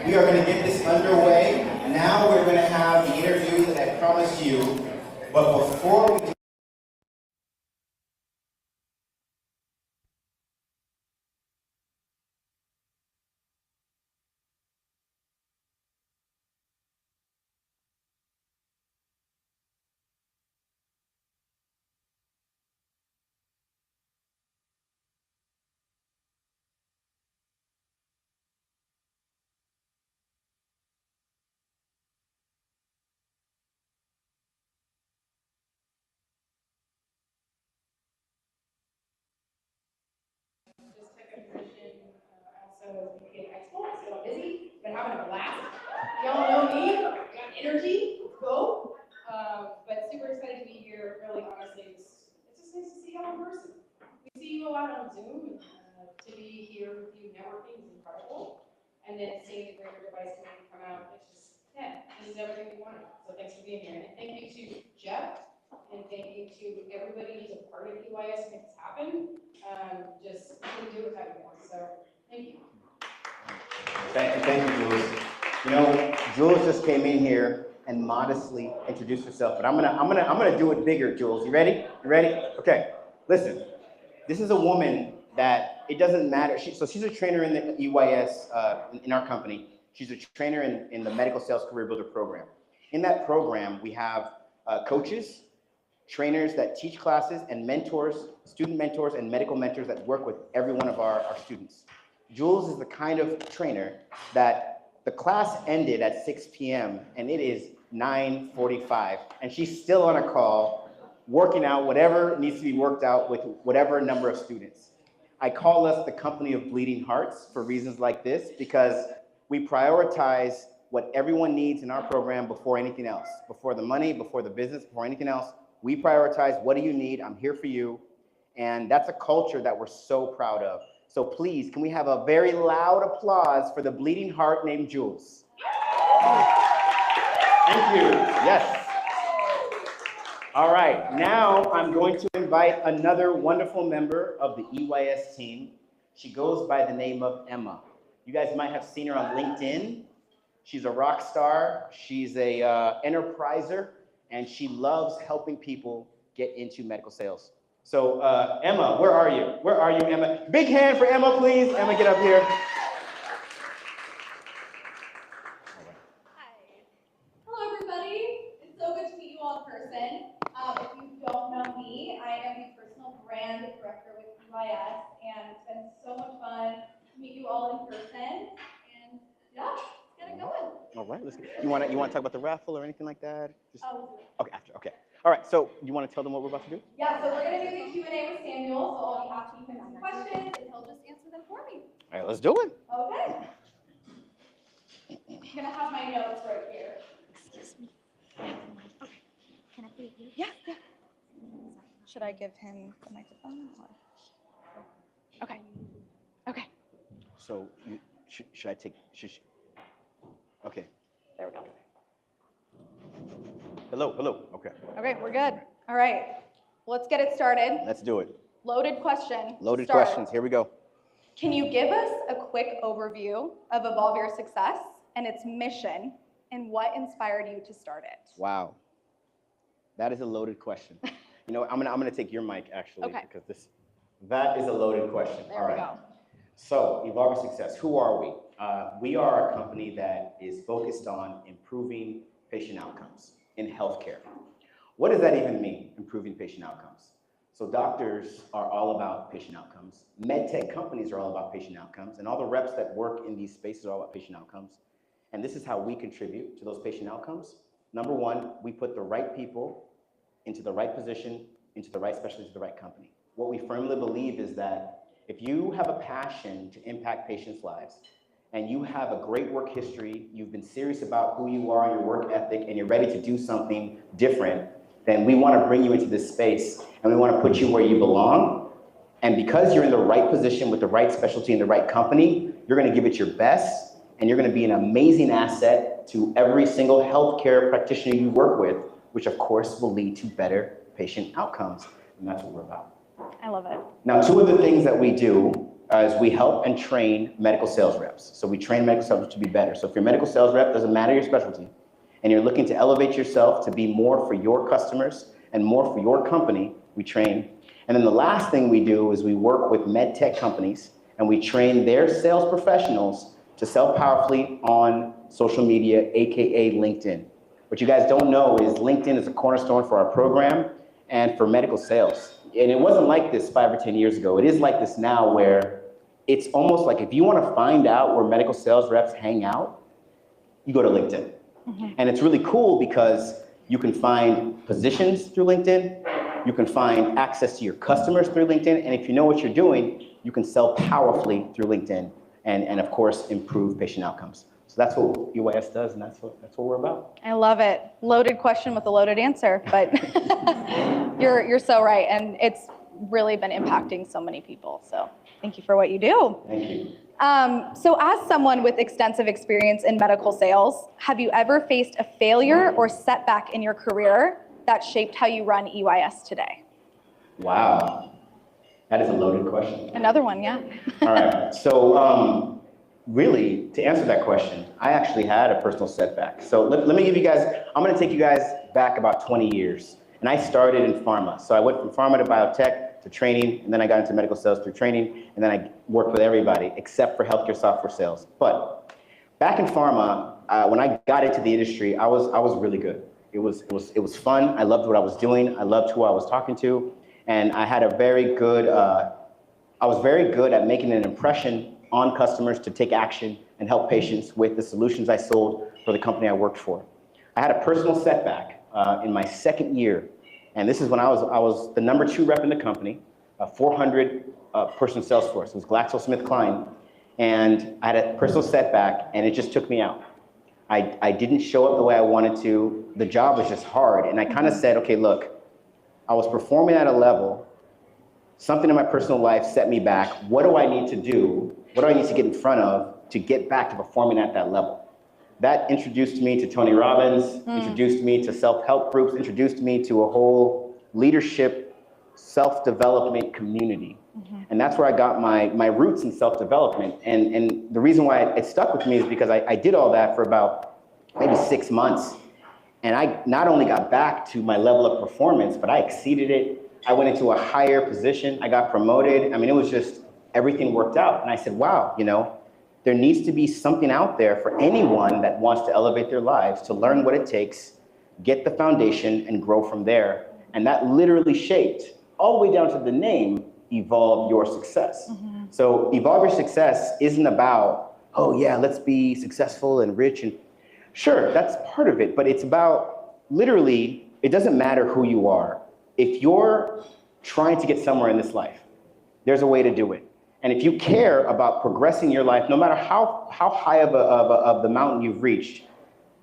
We are going to get this underway. Now we're going to have the interview that I promised you. But before we do, just took a position also as VP at high school, so I'm busy, been having a blast. Y'all know me, got energy, let's go. But super excited to be here. Really, honestly, it's just nice to see y'all in person. We see you a lot on Zoom, and to be here with you networking is incredible. And then seeing the greater device community come out, it's just, yeah, this is everything we wanted. So thanks for being here. And thank you to Jeff, and thank you to everybody who's a part of EYS to make this happen. Just couldn't do it without you guys. So thank you. thank you, Jules. You know, Jules just came in here and modestly introduced herself, but I'm gonna do it bigger, Jules. You ready? You ready? Okay. Listen, this is a woman that it doesn't matter. So she's a trainer in the EYS in our company. She's a trainer in the Medical Sales Career Builder program. In that program, we have coaches, trainers that teach classes, and mentors, student mentors and medical mentors that work with every one of our students. Jules is the kind of trainer that the class ended at 6 p.m. and it is 9:45, and she's still on a call, working out whatever needs to be worked out with whatever number of students. I call us the company of bleeding hearts for reasons like this, because we prioritize what everyone needs in our program before anything else, before the money, before the business, before anything else. We prioritize, what do you need? I'm here for you. And that's a culture that we're so proud of. So please, can we have a very loud applause for the bleeding heart named Jules? Thank you. Yes. All right, now I'm going to invite another wonderful member of the EYS team. She goes by the name of Emma. You guys might have seen her on LinkedIn. She's a rock star. She's a enterpriser, and she loves helping people get into medical sales. So Emma, where are you? Where are you, Emma? Big hand for Emma, please. Emma, get up here. Hi. Hello, everybody. It's so good to meet you all in person. If you don't know me, I am the personal brand director with EYS, and it's been so much fun to meet you all in person. And yeah, let's get it going. All right, let's get, you want to talk about the raffle or anything like that? Just, Oh, okay, after. Okay. All right. So you want to tell them what we're about to do? yeah. So we're gonna do the Q&A with Samuel. So I'll be asking him some questions, and he'll just answer them for me. All right, let's do it. Okay. I'm gonna have my notes right here. Excuse me. Okay. Can I please? Yeah. Should I give him the microphone? Or? Okay. Okay. So should I take? Okay. There we go. Hello. Okay. Okay, we're good. All right. Let's get it started. Let's do it. Loaded question. Loaded Start. questions. Here we go. Can you give us a quick overview of Evolve Your Success and its mission, and what inspired you to start it? Wow. That is a loaded question. You know, I'm gonna take your mic actually, Okay. because that is a loaded question. There All we right. go. So, Evolve Your Success. Who are we? We are a company that is focused on improving patient outcomes in healthcare. What does that even mean, improving patient outcomes? So doctors are all about patient outcomes. MedTech companies are all about patient outcomes, and all the reps that work in these spaces are all about patient outcomes. And this is how we contribute to those patient outcomes. Number one, we put the right people into the right position, into the right specialty, the right company. What we firmly believe is that if you have a passion to impact patients' lives, and you have a great work history, you've been serious about who you are, your work ethic, and you're ready to do something different, then we want to bring you into this space, and we want to put you where you belong. And because you're in the right position with the right specialty in the right company, you're going to give it your best, and you're going to be an amazing asset to every single healthcare practitioner you work with, which of course will lead to better patient outcomes. And that's what we're about. I love it. Now, two of the things that we do is we help and train medical sales reps. So we train medical sales reps to be better. So if you're a medical sales rep, doesn't matter your specialty, and you're looking to elevate yourself to be more for your customers and more for your company, we train. And then the last thing we do is we work with MedTech companies and we train their sales professionals to sell powerfully on social media, AKA LinkedIn. What you guys don't know is LinkedIn is a cornerstone for our program and for medical sales. And it wasn't like this 5 or 10 years ago. It is like this now, where it's almost like if you want to find out where medical sales reps hang out, you go to LinkedIn. And it's really cool because you can find positions through LinkedIn, you can find access to your customers through LinkedIn, and if you know what you're doing, you can sell powerfully through LinkedIn and of course, improve patient outcomes. So that's what UIS does, and that's what we're about. I love it. Loaded question with a loaded answer, but you're so right, and it's really been impacting so many people. So thank you for what you do. Thank you. So as someone with extensive experience in medical sales, have you ever faced a failure or setback in your career that shaped how you run EYS today? Wow, that is a loaded question. Another one, yeah. All right, so really, to answer that question, I actually had a personal setback. So let me give you guys, I'm gonna take you guys back about 20 years. And I started in pharma. So I went from pharma to biotech to training, and then I got into medical sales through training, and then I worked with everybody except for healthcare software sales. But back in pharma, when I got into the industry, I was really good. It was fun. I loved what I was doing. I loved who I was talking to, and I had a very good. I was very good at making an impression on customers to take action and help patients with the solutions I sold for the company I worked for. I had a personal setback in my second year, and this is when I was the #2 rep in the company, a 400 person sales force. It was GlaxoSmithKline, and I had a personal setback, and it just took me out. I didn't show up the way I wanted to. The job was just hard, and I kind of said, okay, look, I was performing at a level. Something in my personal life set me back. What do I need to do? What do I need to get in front of to get back to performing at that level? That introduced me to Tony Robbins, introduced me to self-help groups, introduced me to a whole leadership, self-development community. And that's where I got my roots in self-development. And the reason why it stuck with me is because I did all that for about maybe 6 months. And I not only got back to my level of performance, but I exceeded it. I went into a higher position. I got promoted. I mean, it was just, everything worked out. And I said, wow, you know, there needs to be something out there for anyone that wants to elevate their lives, to learn what it takes, get the foundation, and grow from there. And that literally shaped, all the way down to the name, Evolve Your Success. So Evolve Your Success isn't about, oh yeah, let's be successful and rich. And sure, that's part of it, but it's about, literally, it doesn't matter who you are. If you're trying to get somewhere in this life, there's a way to do it. And if you care about progressing your life, no matter how high of the mountain you've reached,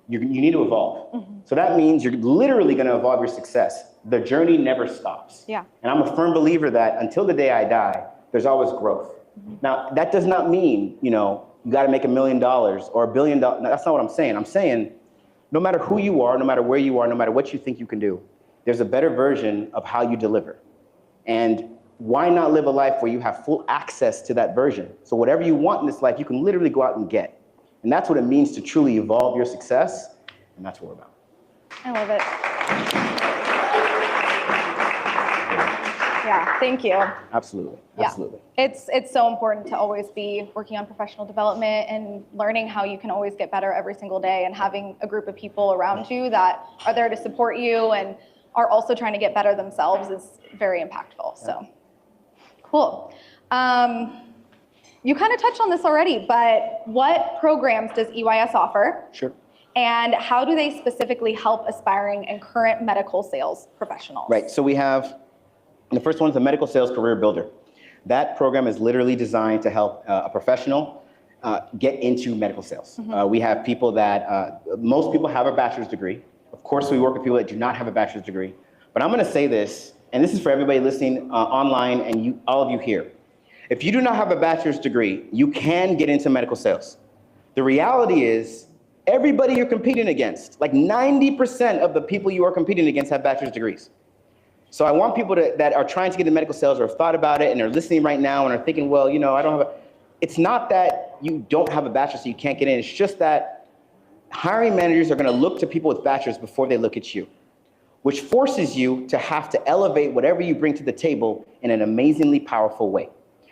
you need to evolve. So that means you're literally going to evolve your success. The journey never stops. Yeah. And I'm a firm believer that until the day I die, there's always growth. Now, that does not mean, you know, you got to make $1 million or $1 billion. No, that's not what I'm saying. I'm saying no matter who you are, no matter where you are, no matter what you think you can do, there's a better version of how you deliver. And why not live a life where you have full access to that version? So whatever you want in this life, you can literally go out and get. And that's what it means to truly evolve your success. And that's what we're about. I love it. Yeah, thank you. Absolutely. Yeah. Absolutely. It's so important to always be working on professional development and learning how you can always get better every single day, and having a group of people around you that are there to support you and are also trying to get better themselves is very impactful. So cool. You kind of touched on this already, but what programs does EYS offer? Sure. And how do they specifically help aspiring and current medical sales professionals? Right. So we have, the first one is the Medical Sales Career Builder. That program is literally designed to help a professional get into medical sales. We have people that, most people have a bachelor's degree. Of course, we work with people that do not have a bachelor's degree. But I'm going to say this, and this is for everybody listening online and all of you here. If you do not have a bachelor's degree, you can get into medical sales. The reality is, everybody you're competing against, like 90% of the people you are competing against have bachelor's degrees. So I want people that are trying to get into medical sales or have thought about it and are listening right now and are thinking, well, you know, I don't have it's not that you don't have a bachelor's so you can't get in. It's just that hiring managers are going to look to people with bachelors before they look at you, which forces you to have to elevate whatever you bring to the table in an amazingly powerful way.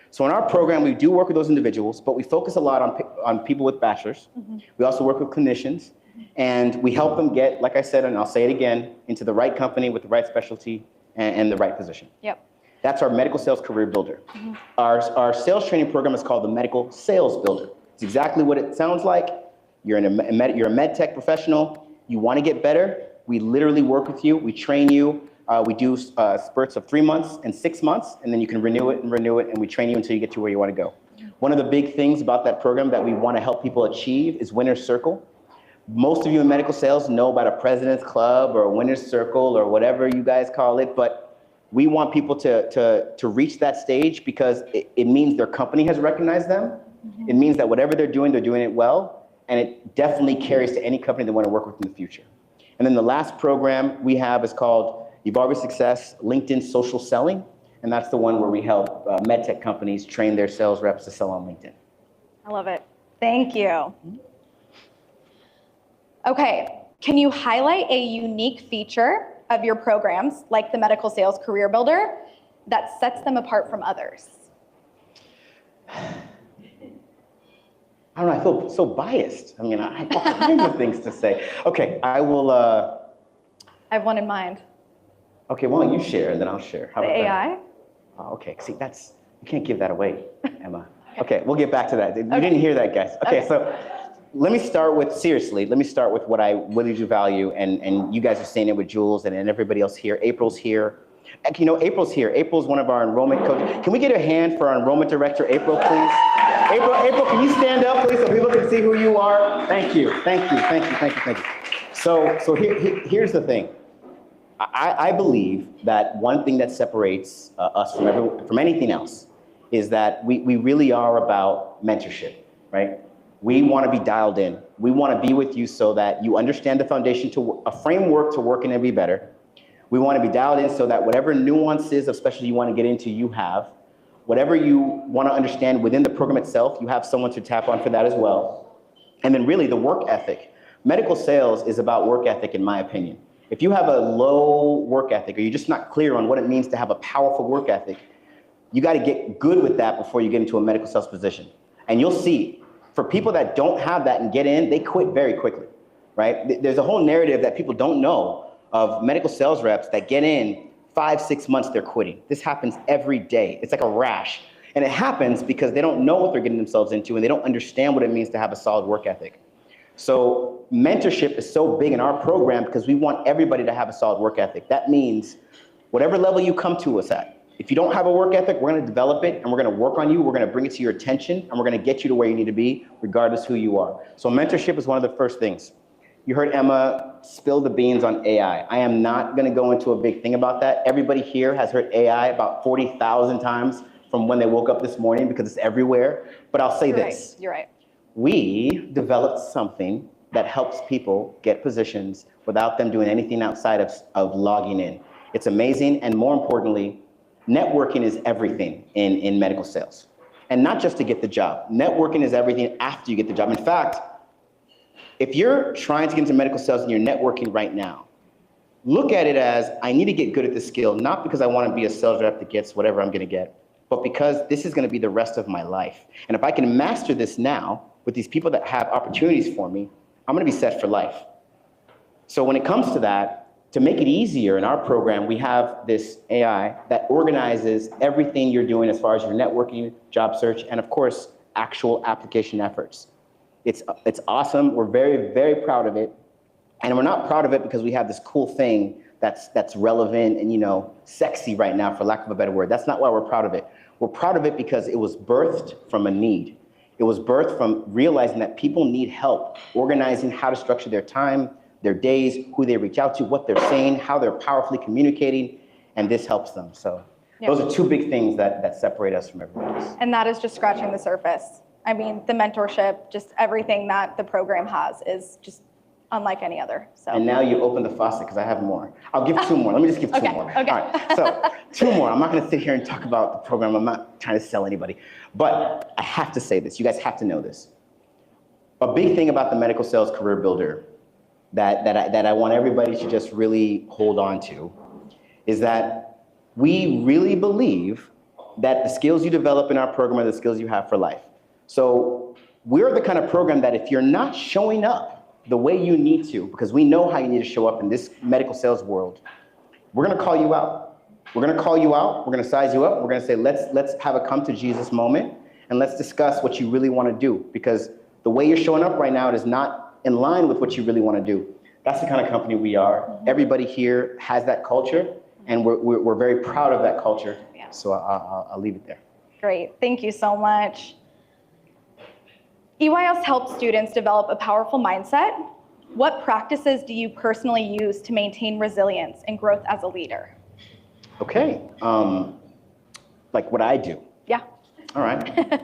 So in our program, we do work with those individuals, but we focus a lot on people with bachelors. We also work with clinicians, and we help them get, like I said, and I'll say it again, into the right company with the right specialty and the right position. Yep. That's our medical sales career builder. Our sales training program is called the Medical Sales Builder. It's exactly what it sounds like. You're a MedTech professional. You want to get better. We literally work with you. We train you. We do spurts of 3 months and 6 months, and then you can renew it, and we train you until you get to where you want to go. One of the big things about that program that we want to help people achieve is winner's circle. Most of you in medical sales know about a president's club or a winner's circle or whatever you guys call it, but we want people to reach that stage because it means their company has recognized them. It means that whatever they're doing it well, and it definitely carries to any company they want to work with in the future. And then the last program we have is called Evolve Success LinkedIn Social Selling, and that's the one where we help MedTech companies train their sales reps to sell on LinkedIn. I love it. Thank you. Okay, can you highlight a unique feature of your programs, like the Medical Sales Career Builder, that sets them apart from others? I don't know, I feel so biased. I mean, I have all kinds of things to say. Okay, I will. I have one in mind. Okay, why don't you share and then I'll share. How the about AI? That? Oh, okay, see, you can't give that away, Emma. Okay, we'll get back to that. You didn't hear that, guys. Okay, so let me start with what I really do value, and you guys are saying it with Jules and everybody else here. April's here. You know, April's here. April's one of our enrollment coaches. Can we get a hand for our enrollment director, April, please? April, can you stand up, please, so people can see who you are? Thank you. So here's the thing. I believe that one thing that separates us from anything else is that we really are about mentorship, right? We want to be dialed in. We want to be with you so that you understand the foundation to a framework to work in and be better. We want to be dialed in so that whatever nuances of specialty you want to get into, you have. Whatever you want to understand within the program itself, you have someone to tap on for that as well. And then really the work ethic. Medical sales is about work ethic, in my opinion. If you have a low work ethic or you're just not clear on what it means to have a powerful work ethic, you got to get good with that before you get into a medical sales position. And you'll see, for people that don't have that and get in, they quit very quickly, right? There's a whole narrative that people don't know of medical sales reps that get in 5-6 months, they're quitting. This happens every day. It's like a rash. And it happens because they don't know what they're getting themselves into and they don't understand what it means to have a solid work ethic. So mentorship is so big in our program because we want everybody to have a solid work ethic. That means whatever level you come to us at, if you don't have a work ethic, we're going to develop it and we're going to work on you. We're going to bring it to your attention and we're going to get you to where you need to be, regardless who you are. So mentorship is one of the first things. You heard Emma spill the beans on AI. I am not going to go into a big thing about that. Everybody here has heard AI about 40,000 times from when they woke up this morning because it's everywhere. But I'll say this. You're right. We developed something that helps people get positions without them doing anything outside of logging in. It's amazing, and more importantly, networking is everything in medical sales. And not just to get the job. Networking is everything after you get the job. In fact, if you're trying to get into medical sales and you're networking right now, look at it as, I need to get good at this skill, not because I want to be a sales rep that gets whatever I'm going to get, but because this is going to be the rest of my life. And if I can master this now with these people that have opportunities for me, I'm going to be set for life. So when it comes to that, to make it easier in our program, we have this AI that organizes everything you're doing as far as your networking, job search, and of course, actual application efforts. It's awesome. We're very, very proud of it. And we're not proud of it because we have this cool thing that's relevant and, sexy right now, for lack of a better word. That's not why we're proud of it. We're proud of it because it was birthed from a need. It was birthed from realizing that people need help organizing how to structure their time, their days, who they reach out to, what they're saying, how they're powerfully communicating, and this helps them. So those are two big things that separate us from everyone else. And that is just scratching the surface. I mean, the mentorship, just everything that the program has is just unlike any other. So. And now you open the faucet because I have more. I'll give two more. Let me just give two Okay, more. okay. All right, so two more. I'm not going to sit here and talk about the program. I'm not trying to sell anybody. But I have to say this. You guys have to know this. A big thing about the Medical Sales Career Builder that I want everybody to just really hold on to is that we really believe that the skills you develop in our program are the skills you have for life. So we're the kind of program that if you're not showing up the way you need to, because we know how you need to show up in this medical sales world, we're gonna call you out. We're gonna call you out, we're gonna size you up, we're gonna say, let's have a come to Jesus moment, and let's discuss what you really wanna do, because the way you're showing up right now is not in line with what you really wanna do. That's the kind of company we are. Everybody here has that culture, and we're very proud of that culture. Yeah. So I'll leave it there. Great, thank you so much. EYS helps students develop a powerful mindset. What practices do you personally use to maintain resilience and growth as a leader? Okay, like what I do. Yeah. All right.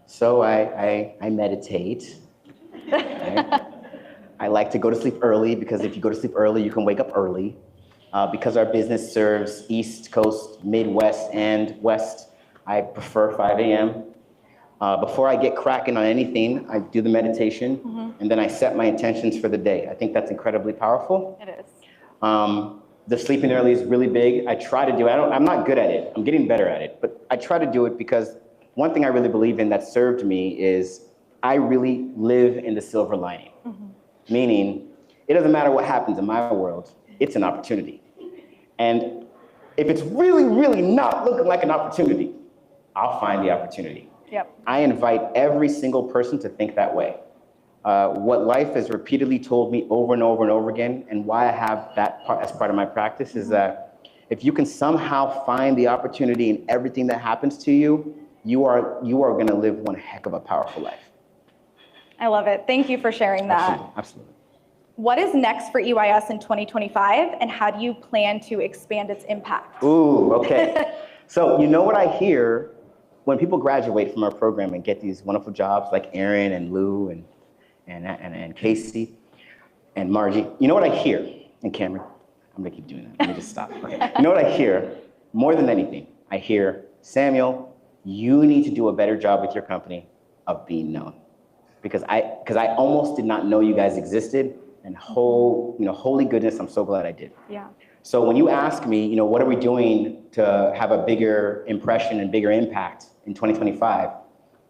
So I meditate. Okay? I like to go to sleep early because if you go to sleep early, you can wake up early. Because our business serves East Coast, Midwest, and West, I prefer 5 a.m. Before I get cracking on anything, I do the meditation, and then I set my intentions for the day. I think that's incredibly powerful. It is. The sleeping early is really big. I try to do it. I'm not good at it. I'm getting better at it, but I try to do it because one thing I really believe in that served me is I really live in the silver lining. Meaning, it doesn't matter what happens in my world, it's an opportunity. And if it's really, really not looking like an opportunity, I'll find the opportunity. Yep. I invite every single person to think that way. What life has repeatedly told me over and over and over again, and why I have that part as part of my practice, is that if you can somehow find the opportunity in everything that happens to you, you are going to live one heck of a powerful life. I love it. Thank you for sharing that. Absolutely. Absolutely. What is next for EYS in 2025, and how do you plan to expand its impact? Ooh, okay. So you know what I hear when people graduate from our program and get these wonderful jobs like Aaron and Lou and Casey and Margie, you know what I hear? And Cameron, I'm gonna keep doing that. Let me just stop. Okay. You know what I hear? More than anything, I hear, Samuel, you need to do a better job with your company of being known. Because I almost did not know you guys existed, and holy goodness, I'm so glad I did. Yeah. So when you ask me, what are we doing to have a bigger impression and bigger impact in 2025?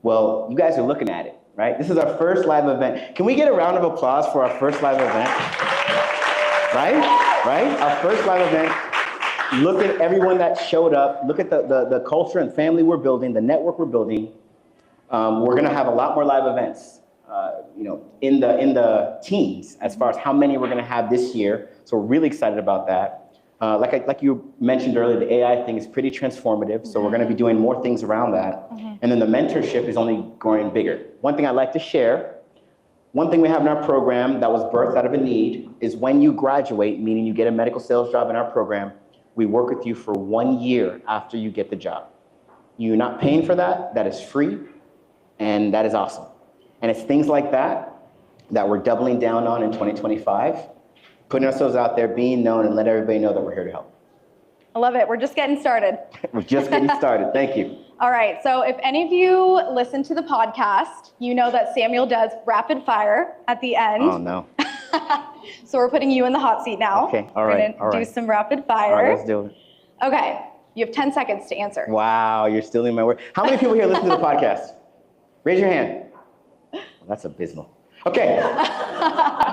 Well, you guys are looking at it, right? This is our first live event. Can we get a round of applause for our first live event? Right? Our first live event. Look at everyone that showed up. Look at the culture and family we're building, the network we're building. We're gonna have a lot more live events, in the teens as far as how many we're gonna have this year. So we're really excited about that. Like you mentioned earlier, the AI thing is pretty transformative. So we're gonna be doing more things around that. And then the mentorship is only growing bigger. One thing I'd like to share, one thing we have in our program that was birthed out of a need is when you graduate, meaning you get a medical sales job in our program, we work with you for 1 year after you get the job. You're not paying for that, that is free, and that is awesome. And it's things like that we're doubling down on in 2025, putting ourselves out there, being known, and let everybody know that we're here to help. I love it. We're just getting started. We're just getting started. Thank you. All right. So if any of you listen to the podcast, you know that Samuel does rapid fire at the end. Oh, no. So we're putting you in the hot seat now. Okay. All We're right. going to do some rapid fire. All right, let's do it. Okay. You have 10 seconds to answer. Wow, you're stealing my word. How many people here listen to the podcast? Raise your hand. Well, that's abysmal. Okay.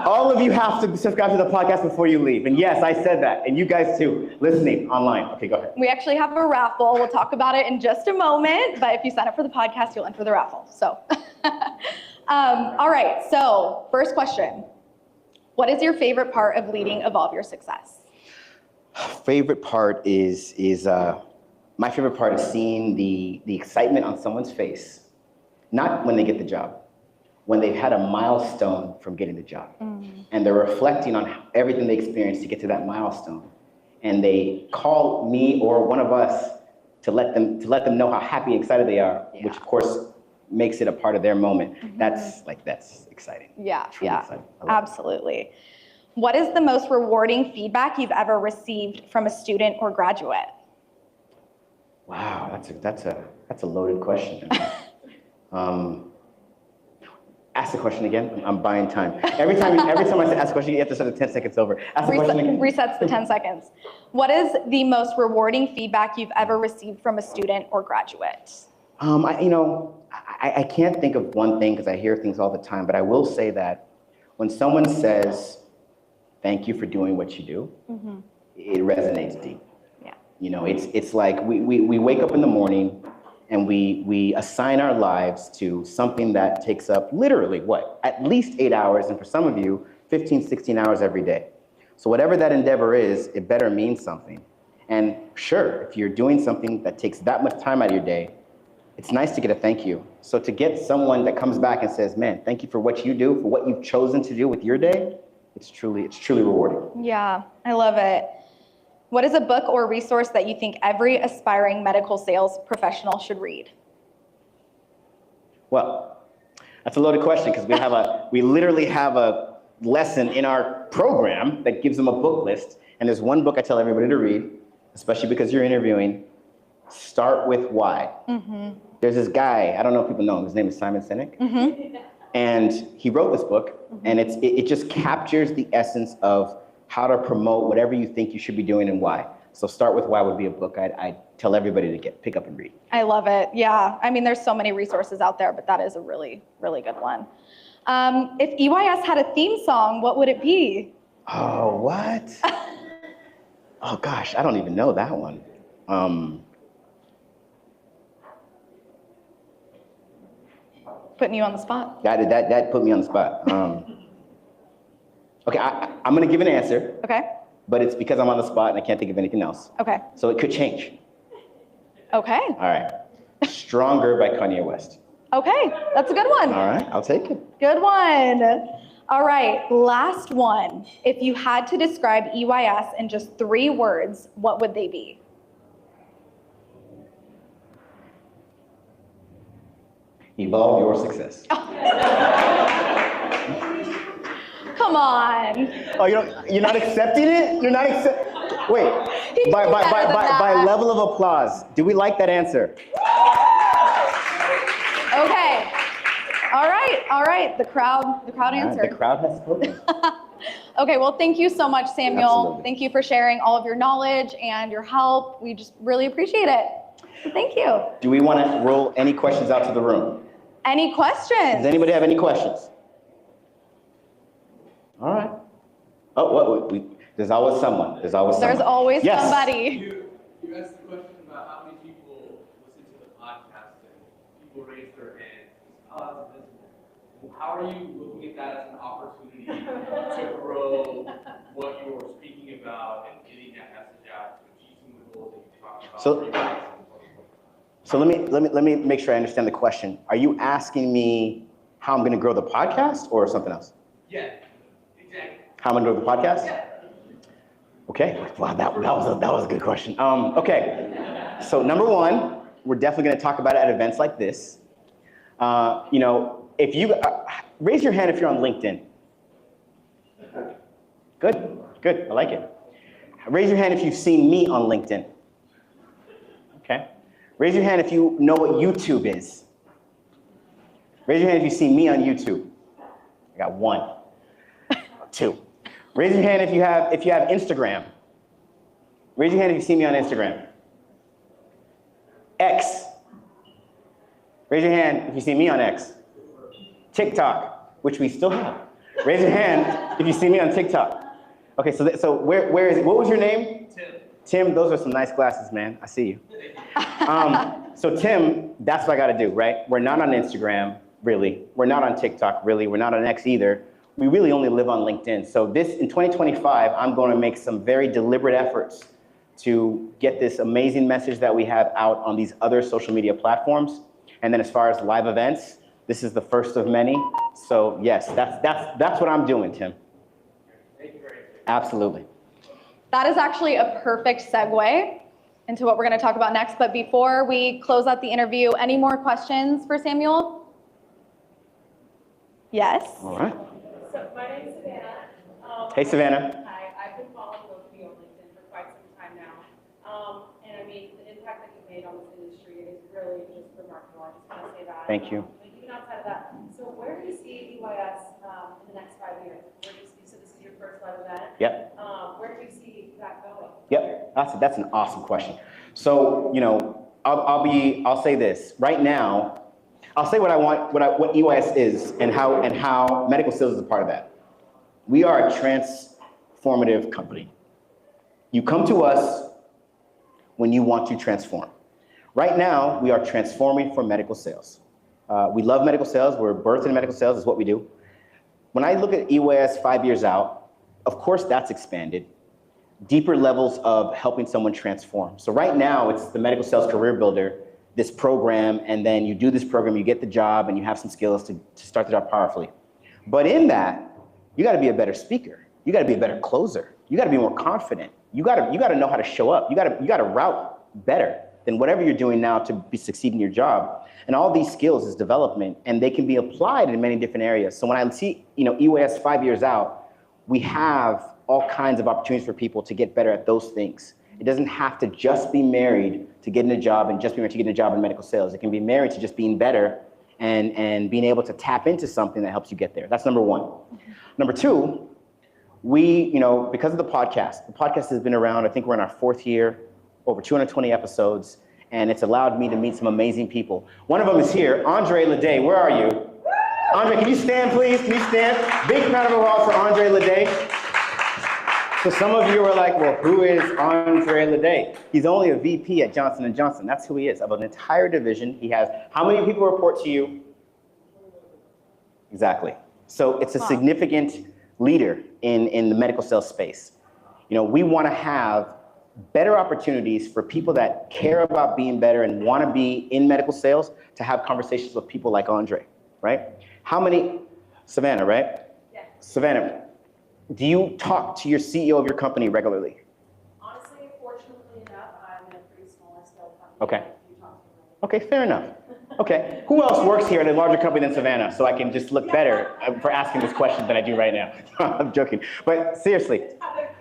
All of you have to subscribe to the podcast before you leave. And yes, I said that. And you guys too, listening online. Okay, go ahead. We actually have a raffle. We'll talk about it in just a moment. But if you sign up for the podcast, you'll enter the raffle. So, all right. So first question. What is your favorite part of leading Evolve Your Success? Favorite part is my favorite part is seeing the excitement on someone's face, not when they get the job, when they've had a milestone from getting the job, and they're reflecting on everything they experienced to get to that milestone, and they call me or one of us to let them know how happy and excited they are, which of course makes it a part of their moment. That's exciting. Yeah, Truly yeah, exciting. I love it. absolutely. What is the most rewarding feedback you've ever received from a student or graduate? Wow, that's a loaded question. Ask the question again. I'm buying time. Every time I say ask a question, you have to set the 10 seconds over. Ask the question again. Resets the 10 seconds. What is the most rewarding feedback you've ever received from a student or graduate? I can't think of one thing because I hear things all the time, but I will say that when someone says, thank you for doing what you do, it resonates deep. Yeah. It's like we wake up in the morning and we assign our lives to something that takes up literally at least 8 hours, and for some of you, 15, 16 hours every day. So whatever that endeavor is, it better mean something. And sure, if you're doing something that takes that much time out of your day, it's nice to get a thank you. So to get someone that comes back and says, man, thank you for what you do, for what you've chosen to do with your day, it's truly rewarding. Yeah, I love it. What is a book or resource that you think every aspiring medical sales professional should read? Well, that's a loaded question because we literally have a lesson in our program that gives them a book list. And there's one book I tell everybody to read, especially because you're interviewing. Start with why. There's this guy, I don't know if people know him, his name is Simon Sinek. And he wrote this book, and it just captures the essence of how to promote whatever you think you should be doing and why. So Start With Why would be a book I'd tell everybody to pick up and read. I love it. Yeah. I mean, there's so many resources out there, but that is a really, really good one. If EYS had a theme song, what would it be? Oh, what? Oh, gosh, I don't even know that one. Putting you on the spot. That put me on the spot. Okay, I'm gonna give an answer. Okay. But it's because I'm on the spot and I can't think of anything else. Okay. So it could change. Okay. All right. Stronger by Kanye West. Okay, that's a good one. All right, I'll take it. Good one. All right, last one. If you had to describe EYS in just 3 words, what would they be? Evolve your success. Come on. Oh, you're not accepting it? You're not Wait. By level of applause, do we like that answer? Okay. All right. The crowd answered. The crowd has spoken. Okay, well, thank you so much, Samuel. Absolutely. Thank you for sharing all of your knowledge and your help. We just really appreciate it. So thank you. Do we want to roll any questions out to the room? Any questions? Does anybody have any questions? All right. Oh, there's always someone. There's always yes. Somebody. You asked the question about how many people listen to the podcast and people raise their hands. How that's visible. How are you looking at that as an opportunity to grow what you're speaking about and getting that message out to achieve some of the goals that you talked about? So let me make sure I understand the question. Are you asking me how I'm going to grow the podcast or something else? Yeah, exactly. How I'm going to grow the podcast? Yeah. Okay. Wow, that was a good question. Okay. So number one, we're definitely going to talk about it at events like this. If you raise your hand if you're on LinkedIn. Good. I like it. Raise your hand if you've seen me on LinkedIn. Okay. Raise your hand if you know what YouTube is. Raise your hand if you've seen me on YouTube. I got 1, 2. Raise your hand if you have Instagram. Raise your hand if you see me on Instagram. X. Raise your hand if you see me on X. TikTok, which we still have. Raise your hand if you see me on TikTok. Okay, so where is it? What was your name? Tim, those are some nice glasses, man. I see you. So Tim, that's what I gotta do, right? We're not on Instagram, really. We're not on TikTok, really. We're not on X either. We really only live on LinkedIn. So in 2025, I'm gonna make some very deliberate efforts to get this amazing message that we have out on these other social media platforms. And then as far as live events, this is the first of many. So yes, that's what I'm doing, Tim. Thank you very much. Absolutely. That is actually a perfect segue into what we're going to talk about next. But before we close out the interview, any more questions for Samuel? Yes. All right. So my name is Savannah. Hey, Savannah. Hi, I've been following both of you on LinkedIn for quite some time now. And I mean, the impact that you've made on this industry is really just remarkable. I just want to say that. Thank you. But even outside of that, so where do you see EYS in the next 5 years? Where do you see, so this is your first live event. Yep. Where do you see that going? Yep. That's an awesome question. So, I'll say this right now. I'll say what EYS is and how medical sales is a part of that. We are a transformative company. You come to us when you want to transform. Right now, we are transforming for medical sales. We love medical sales. We're birthed in medical sales. Is what we do. When I look at EYS 5 years out, of course, that's expanded. Deeper levels of helping someone transform. So right now, it's the Medical Sales Career Builder, this program, and then you do this program, you get the job, and you have some skills to start the job powerfully. But in that, you gotta be a better speaker. You gotta be a better closer. You gotta be more confident. You gotta know how to show up. You gotta route better than whatever you're doing now to succeed in your job. And all these skills is development, and they can be applied in many different areas. So when I see, EYS 5 years out, we have all kinds of opportunities for people to get better at those things. It doesn't have to just be married to getting a job and just be married to getting a job in medical sales. It can be married to just being better and being able to tap into something that helps you get there. That's number one. Number two, we, because of the podcast has been around, I think we're in our 4th year, over 220 episodes, and it's allowed me to meet some amazing people. One of them is here, Andre Leday. Where are you? Andre, can you stand, please? Can you stand? Big round of applause for Andre Leday. So some of you are like, well, who is Andre Leday? He's only a VP at Johnson & Johnson. That's who he is, of an entire division. He has, how many people report to you? Exactly. So it's a significant leader in the medical sales space. We want to have better opportunities for people that care about being better and want to be in medical sales to have conversations with people like Andre, right? How many, Savannah, right? Yeah. Savannah, do you talk to your CEO of your company regularly? Honestly, fortunately enough, I'm in a pretty small scale company. Okay. You talk to me. Okay, fair enough. Okay, who else works here at a larger company than Savannah so I can just look better for asking this question than I do right now? I'm joking, but seriously,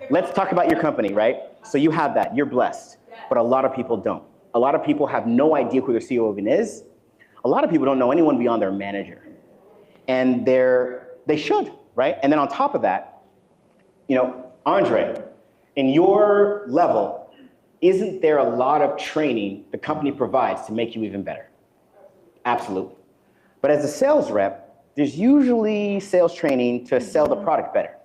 let's talk about your company, right? So you have that, you're blessed, but a lot of people don't. A lot of people have no idea who their CEO even is. A lot of people don't know anyone beyond their manager. And they should, right? And then on top of that, Andre, in your level, isn't there a lot of training the company provides to make you even better? Absolutely. But as a sales rep, there's usually sales training to sell the product better.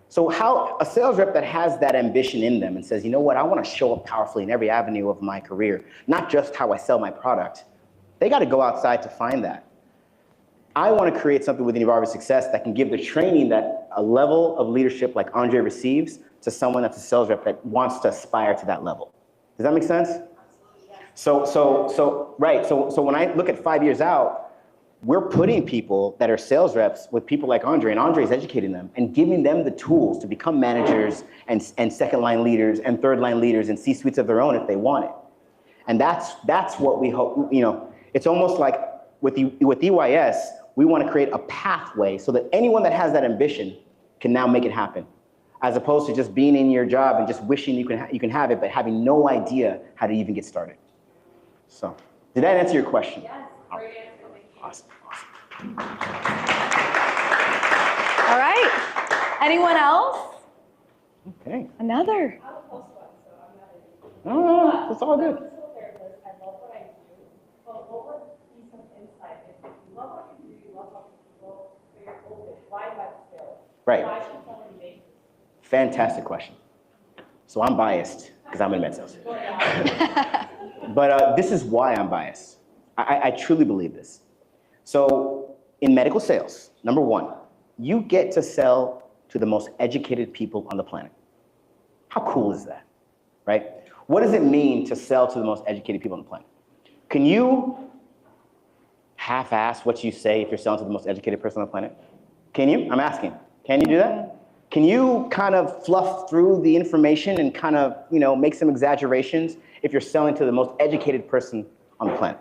So how a sales rep that has that ambition in them and says, you know what, I want to show up powerfully in every avenue of my career, not just how I sell my product, they got to go outside to find that. I want to create something within Evolve Success that can give the training that a level of leadership like Andre receives to someone that's a sales rep that wants to aspire to that level. Does that make sense? So when I look at 5 years out, we're putting people that are sales reps with people like Andre, and Andre is educating them and giving them the tools to become managers and second line leaders and third line leaders and C-suites of their own if they want it. And that's what we hope, it's almost like with EYS, we want to create a pathway so that anyone that has that ambition can now make it happen, as opposed to just being in your job and just wishing you can have it, but having no idea how to even get started. So, did that answer your question? Yes, great answer. Awesome. All right. Anyone else? Okay. Another. I'm a close one, so I'm not Oh, it's all good. I'm a physical therapist. I love what I do. But what would be some insight? If you love what you do, you love talking to people, but you're open, why medical sales? Right. Why should someone make this? Fantastic question. So I'm biased because I'm in med sales. But this is why I'm biased. I truly believe this. So in medical sales, number one, you get to sell to the most educated people on the planet. How cool is that, right? What does it mean to sell to the most educated people on the planet? Can you half-ass what you say if you're selling to the most educated person on the planet? Can you? I'm asking. Can you do that? Can you kind of fluff through the information and kind of, make some exaggerations if you're selling to the most educated person on the planet?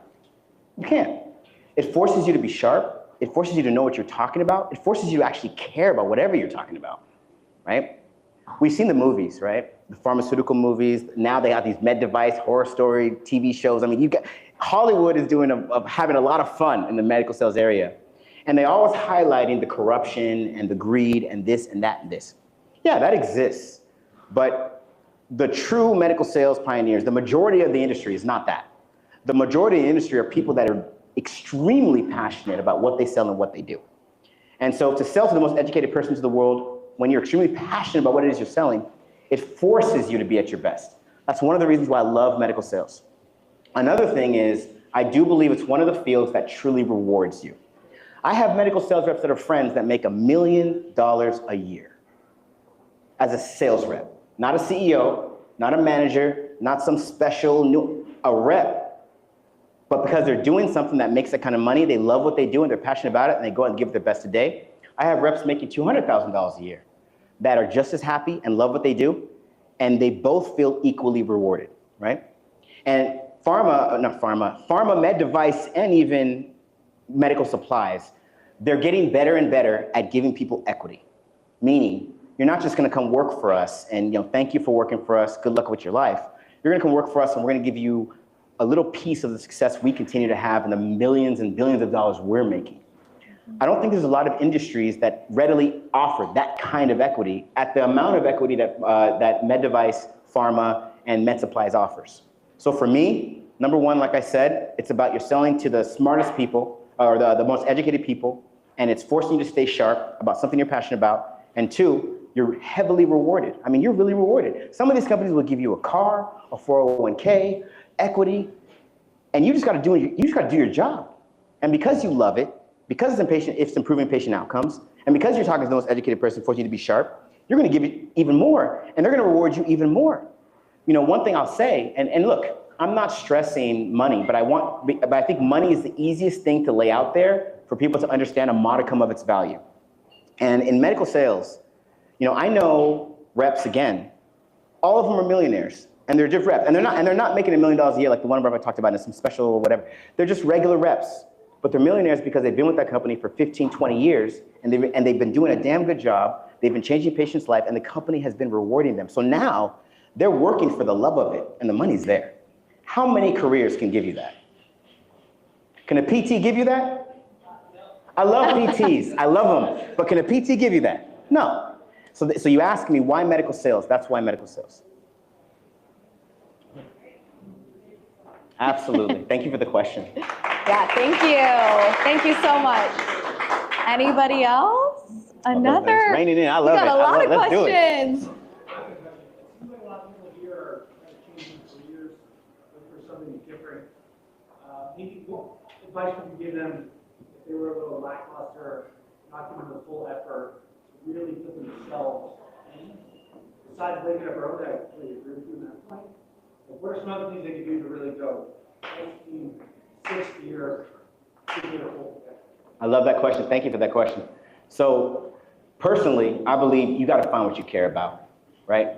You can't. It forces you to be sharp. It forces you to know what you're talking about. It forces you to actually care about whatever you're talking about, right? We've seen the movies, right? The pharmaceutical movies. Now they have these med device, horror story, TV shows. I mean, Hollywood is having a lot of fun in the medical sales area. And they're always highlighting the corruption and the greed and this and that and this. Yeah, that exists. But the true medical sales pioneers, the majority of the industry is not that. The majority of the industry are people that are extremely passionate about what they sell and what they do. And so to sell to the most educated person in the world, when you're extremely passionate about what it is you're selling, it forces you to be at your best. That's one of the reasons why I love medical sales. Another thing is, I do believe it's one of the fields that truly rewards you. I have medical sales reps that are friends that make $1 million a year as a sales rep. Not a CEO, not a manager, not some special, a rep. But because they're doing something that makes that kind of money, they love what they do and they're passionate about it and they go out and give it their best a day. I have reps making $200,000 a year that are just as happy and love what they do, and they both feel equally rewarded, right? And pharma, med device, and even medical supplies, they're getting better and better at giving people equity. Meaning, you're not just gonna come work for us and thank you for working for us, good luck with your life. You're gonna come work for us and we're gonna give you a little piece of the success we continue to have and the millions and billions of dollars we're making. I don't think there's a lot of industries that readily offer that kind of equity at the amount of equity that, that med device, pharma, and med supplies offers. So for me, number one, like I said, it's about you're selling to the smartest people or the most educated people, and it's forcing you to stay sharp about something you're passionate about. And two, you're heavily rewarded. I mean, you're really rewarded. Some of these companies will give you a car, a 401k, equity, and you just got to do your job. And because you love it, because it's improving patient outcomes, and because you're talking to the most educated person, forcing you to be sharp, you're going to give it even more, and they're going to reward you even more. One thing I'll say, and look, I'm not stressing money, but I think money is the easiest thing to lay out there for people to understand a modicum of its value. And in medical sales, I know reps, again, all of them are millionaires, and they're just reps, and they're not making $1 million a year like the one rep I talked about in some special or whatever. They're just regular reps, but they're millionaires because they've been with that company for 15, 20 years, and they've been doing a damn good job. They've been changing patients' life, and the company has been rewarding them. So now they're working for the love of it, and the money's there. How many careers can give you that? Can a PT give you that? I love PTs, I love them, but can a PT give you that? No. So you ask me, why medical sales? That's why medical sales. Absolutely, thank you for the question. Yeah, thank you. Thank you so much. Anybody else? Another? It's raining in, I love it. We got a lot of Let's do it. questions. A lot of people here are changing careers, looking for something different. Maybe what advice would you give them if they were a little lackluster, not giving the full effort to really put themselves in? Besides waking up early, I really agree with you on that point. But what are some other things they can do to really go 15, 6 years, to get a full effort? I love that question. Thank you for that question. So personally, I believe you got to find what you care about, right?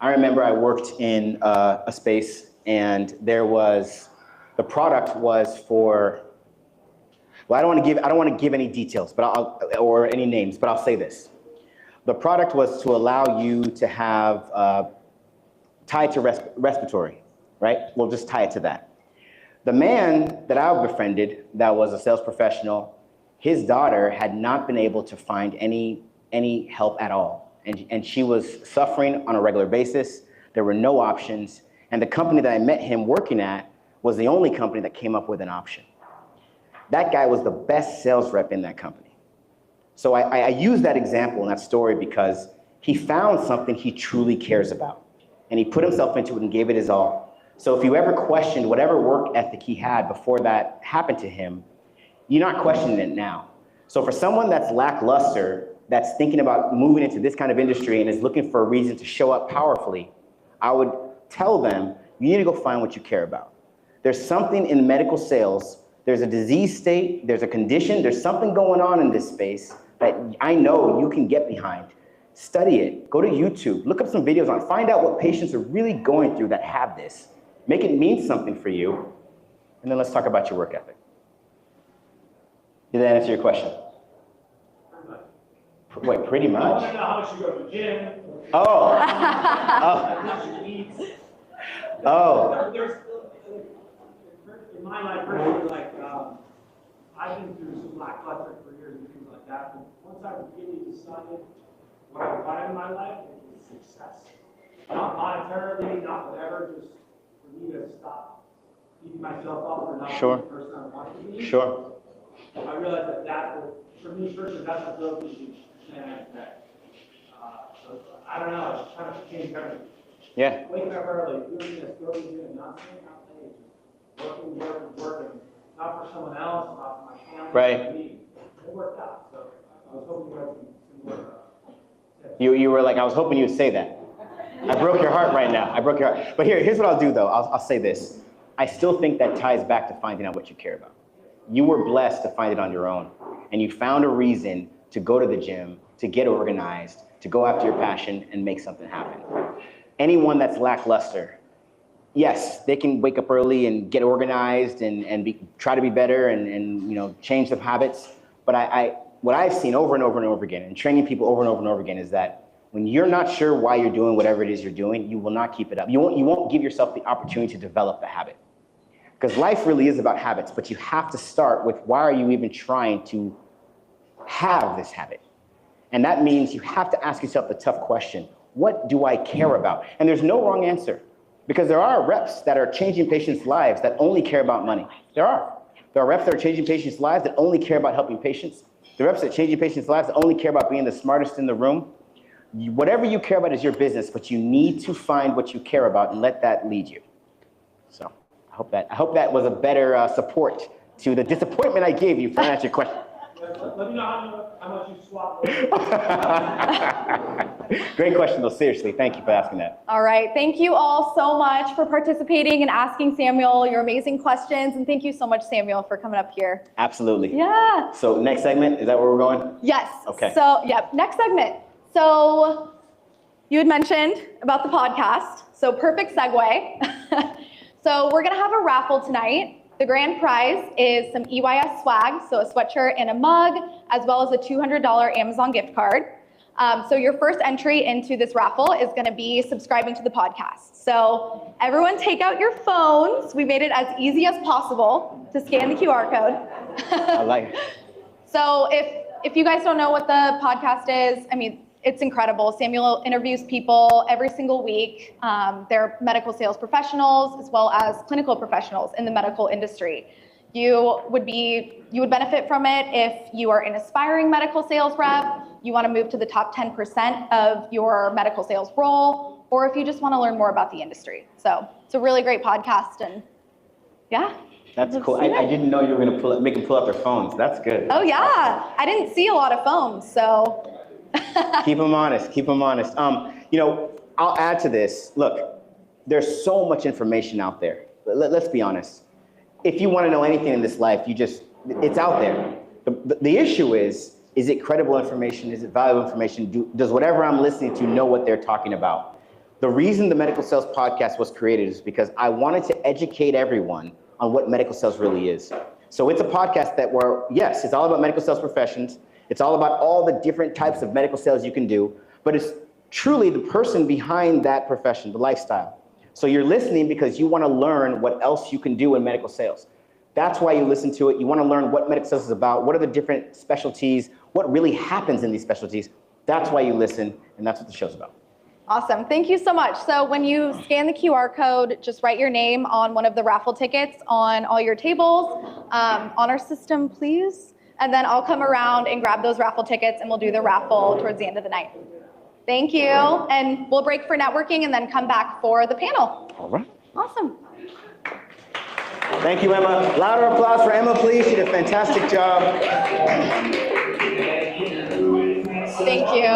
I remember I worked in a space, and the product was for, well, I don't want to give any details, but or any names, but I'll say this. The product was to allow you to have tied to respiratory, right? We'll just tie it to that. The man that I befriended, that was a sales professional, his daughter had not been able to find any help at all. And she was suffering on a regular basis. There were no options. And the company that I met him working at was the only company that came up with an option. That guy was the best sales rep in that company. So I use that example in that story because he found something he truly cares about. And he put himself into it and gave it his all. So if you ever questioned whatever work ethic he had before that happened to him, you're not questioning it now. So for someone that's lackluster, that's thinking about moving into this kind of industry and is looking for a reason to show up powerfully, I would tell them, you need to go find what you care about. There's something in medical sales, there's a disease state, there's a condition, there's something going on in this space that I know you can get behind. Study it, go to YouTube, look up some videos on it, find out what patients are really going through that have this. Make it mean something for you, and then let's talk about your work ethic. Did that answer your question? Pretty much. Wait, pretty I much? want to know how much you go to the gym. Oh. How much you eat. There's, in my life, personally, like, I've been through some lackluster careers and things like that, but once I really decided what I wanted in my life, it was success. Not monetarily, not whatever, just for me to stop beating myself up for not Sure. being the person I wanted to be. Sure. I realized that for me personally, that's what drove me to MedTech. So I don't know, it's kind of changed everything. Yeah. Waking up early, doing this, going to doing nothing, not paid, just working, not for someone else, not for my family. Right. For me. It worked out, so I was hoping you guys can work out. You were like, I was hoping you would say that. I broke your heart right now. I broke your heart. But here's what I'll do though. I'll say this. I still think that ties back to finding out what you care about. You were blessed to find it on your own. And you found a reason to go to the gym, to get organized, to go after your passion and make something happen. Anyone that's lackluster, yes, they can wake up early and get organized and try to be better and change the habits. But what I've seen over and over and over again, and training people over and over and over again, is that when you're not sure why you're doing whatever it is you're doing, you will not keep it up. You won't give yourself the opportunity to develop the habit. Because life really is about habits, but you have to start with why are you even trying to have this habit? And that means you have to ask yourself the tough question, what do I care about? And there's no wrong answer, because there are reps that are changing patients' lives that only care about money. There are reps that are changing patients' lives that only care about helping patients. The reps that are changing patients' lives that only care about being the smartest in the room. Whatever you care about is your business, but you need to find what you care about and let that lead you. So I hope that was a better support to the disappointment I gave you for answering your question. Let me know how much you swap. Great question though, seriously. Thank you for asking that. All right, thank you all so much for participating and asking Samuel your amazing questions. And thank you so much, Samuel, for coming up here. Absolutely. Yeah. So next segment, is that where we're going? Yes. Okay. So, next segment. So you had mentioned about the podcast, so perfect segue. So we're gonna have a raffle tonight. The grand prize is some EYS swag, so a sweatshirt and a mug, as well as a $200 Amazon gift card. So your first entry into this raffle is gonna be subscribing to the podcast. So everyone take out your phones. We made it as easy as possible to scan the QR code. I like it. So if you guys don't know what the podcast is, I mean, it's incredible. Samuel interviews people every single week. They're medical sales professionals as well as clinical professionals in the medical industry. You would benefit from it if you are an aspiring medical sales rep, you want to move to the top 10% of your medical sales role, or if you just want to learn more about the industry. So it's a really great podcast, and yeah. That's cool. I didn't know you were going to make them pull out their phones. That's good. Oh yeah, I didn't see a lot of phones, so. Keep them honest, keep them honest. I'll add to this. Look, there's so much information out there. Let's be honest. If you want to know anything in this life, it's out there. The issue is it credible information? Is it valuable information? Does whatever I'm listening to know what they're talking about? The reason the Medical Sales Podcast was created is because I wanted to educate everyone on what medical sales really is. So it's a podcast yes, it's all about medical sales professions. It's all about all the different types of medical sales you can do, but it's truly the person behind that profession, the lifestyle. So you're listening because you want to learn what else you can do in medical sales. That's why you listen to it. You want to learn what medical sales is about, what are the different specialties, what really happens in these specialties. That's why you listen, and that's what the show's about. Awesome, thank you so much. So when you scan the QR code, just write your name on one of the raffle tickets on all your tables, on our system, please. And then I'll come around and grab those raffle tickets and we'll do the raffle towards the end of the night. Thank you. And we'll break for networking and then come back for the panel. All right. Awesome. Thank you, Emma. Louder applause for Emma, please. She did a fantastic job. Thank you.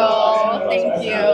Thank you.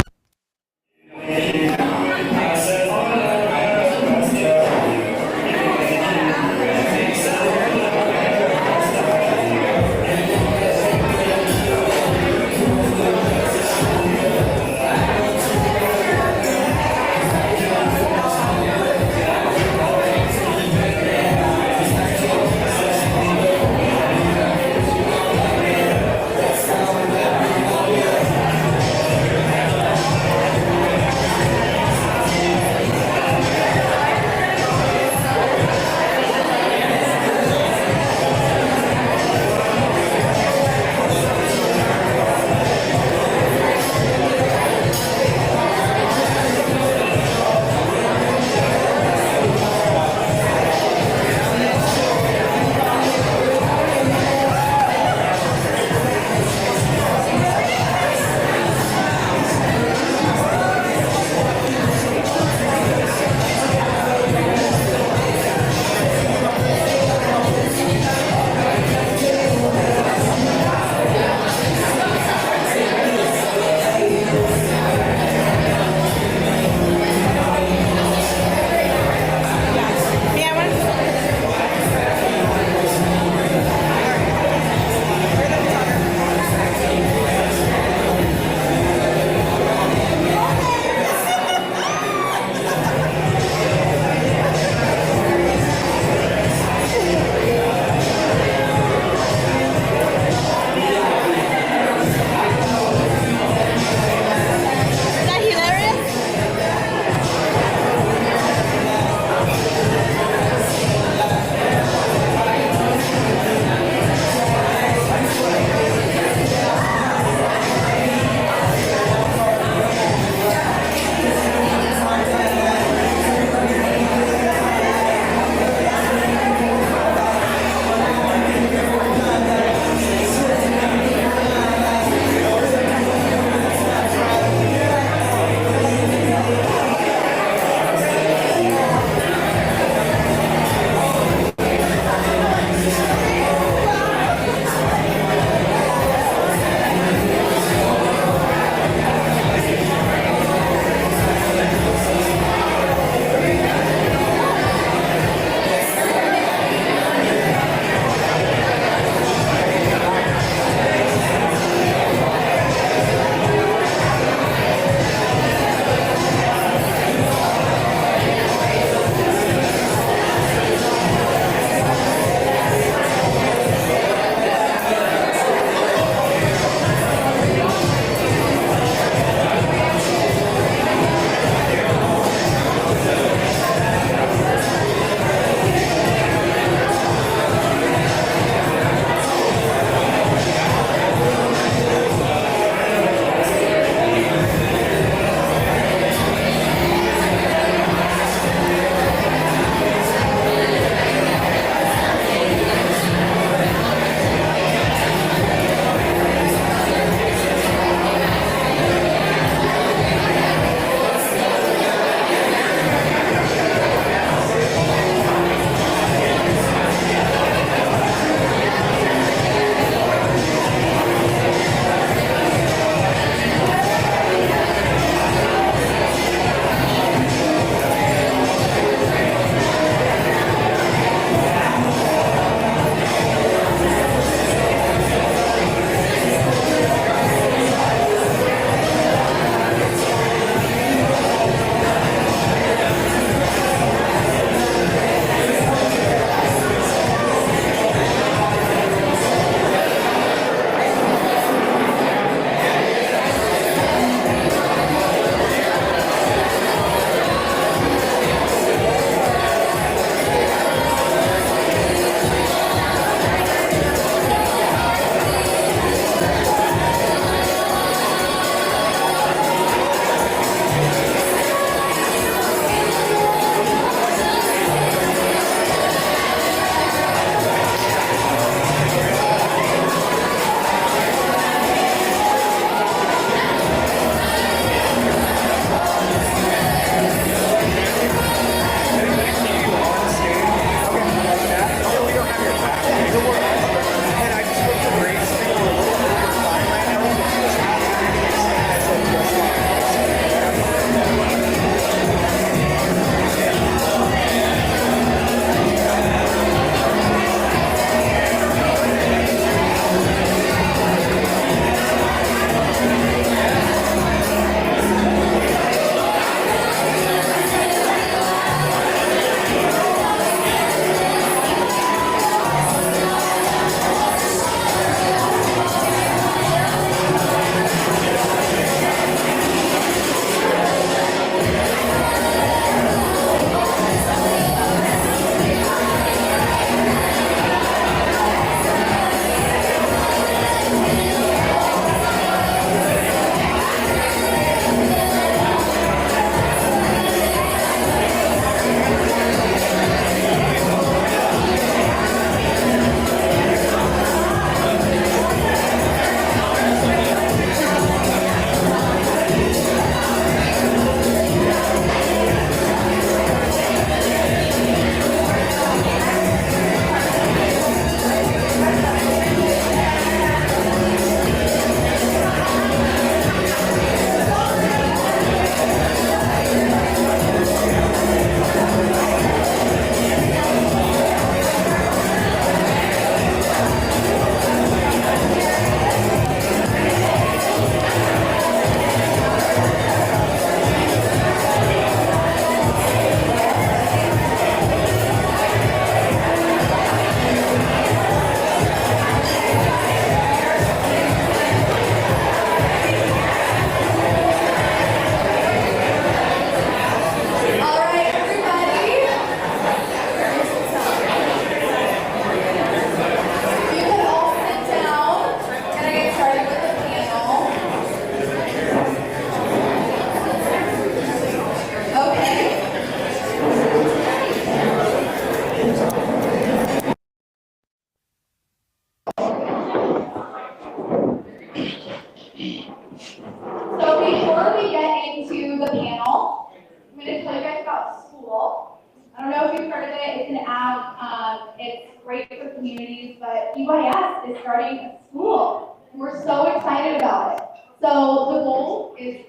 before we get into the panel, I'm going to tell you guys about school. I don't know if you've heard of it. It's an app. It's great for communities, but UIS is starting a school. And we're so excited about it. So the goal is,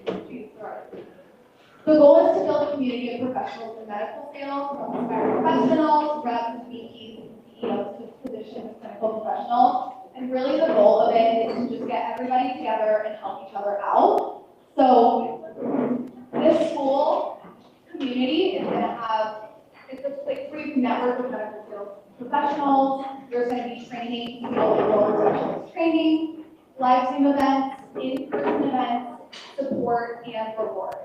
the goal is to build a community of professionals in medical sales, from aspiring professionals, reps, VPs, CEOs, to physicians, clinical professionals. And really the goal of it is to just get everybody together and help each other out. So this school community is going to have, it's a place where you can network with medical sales professionals. There's going to be training, specialist training, live Zoom events, in-person events, support, and reward.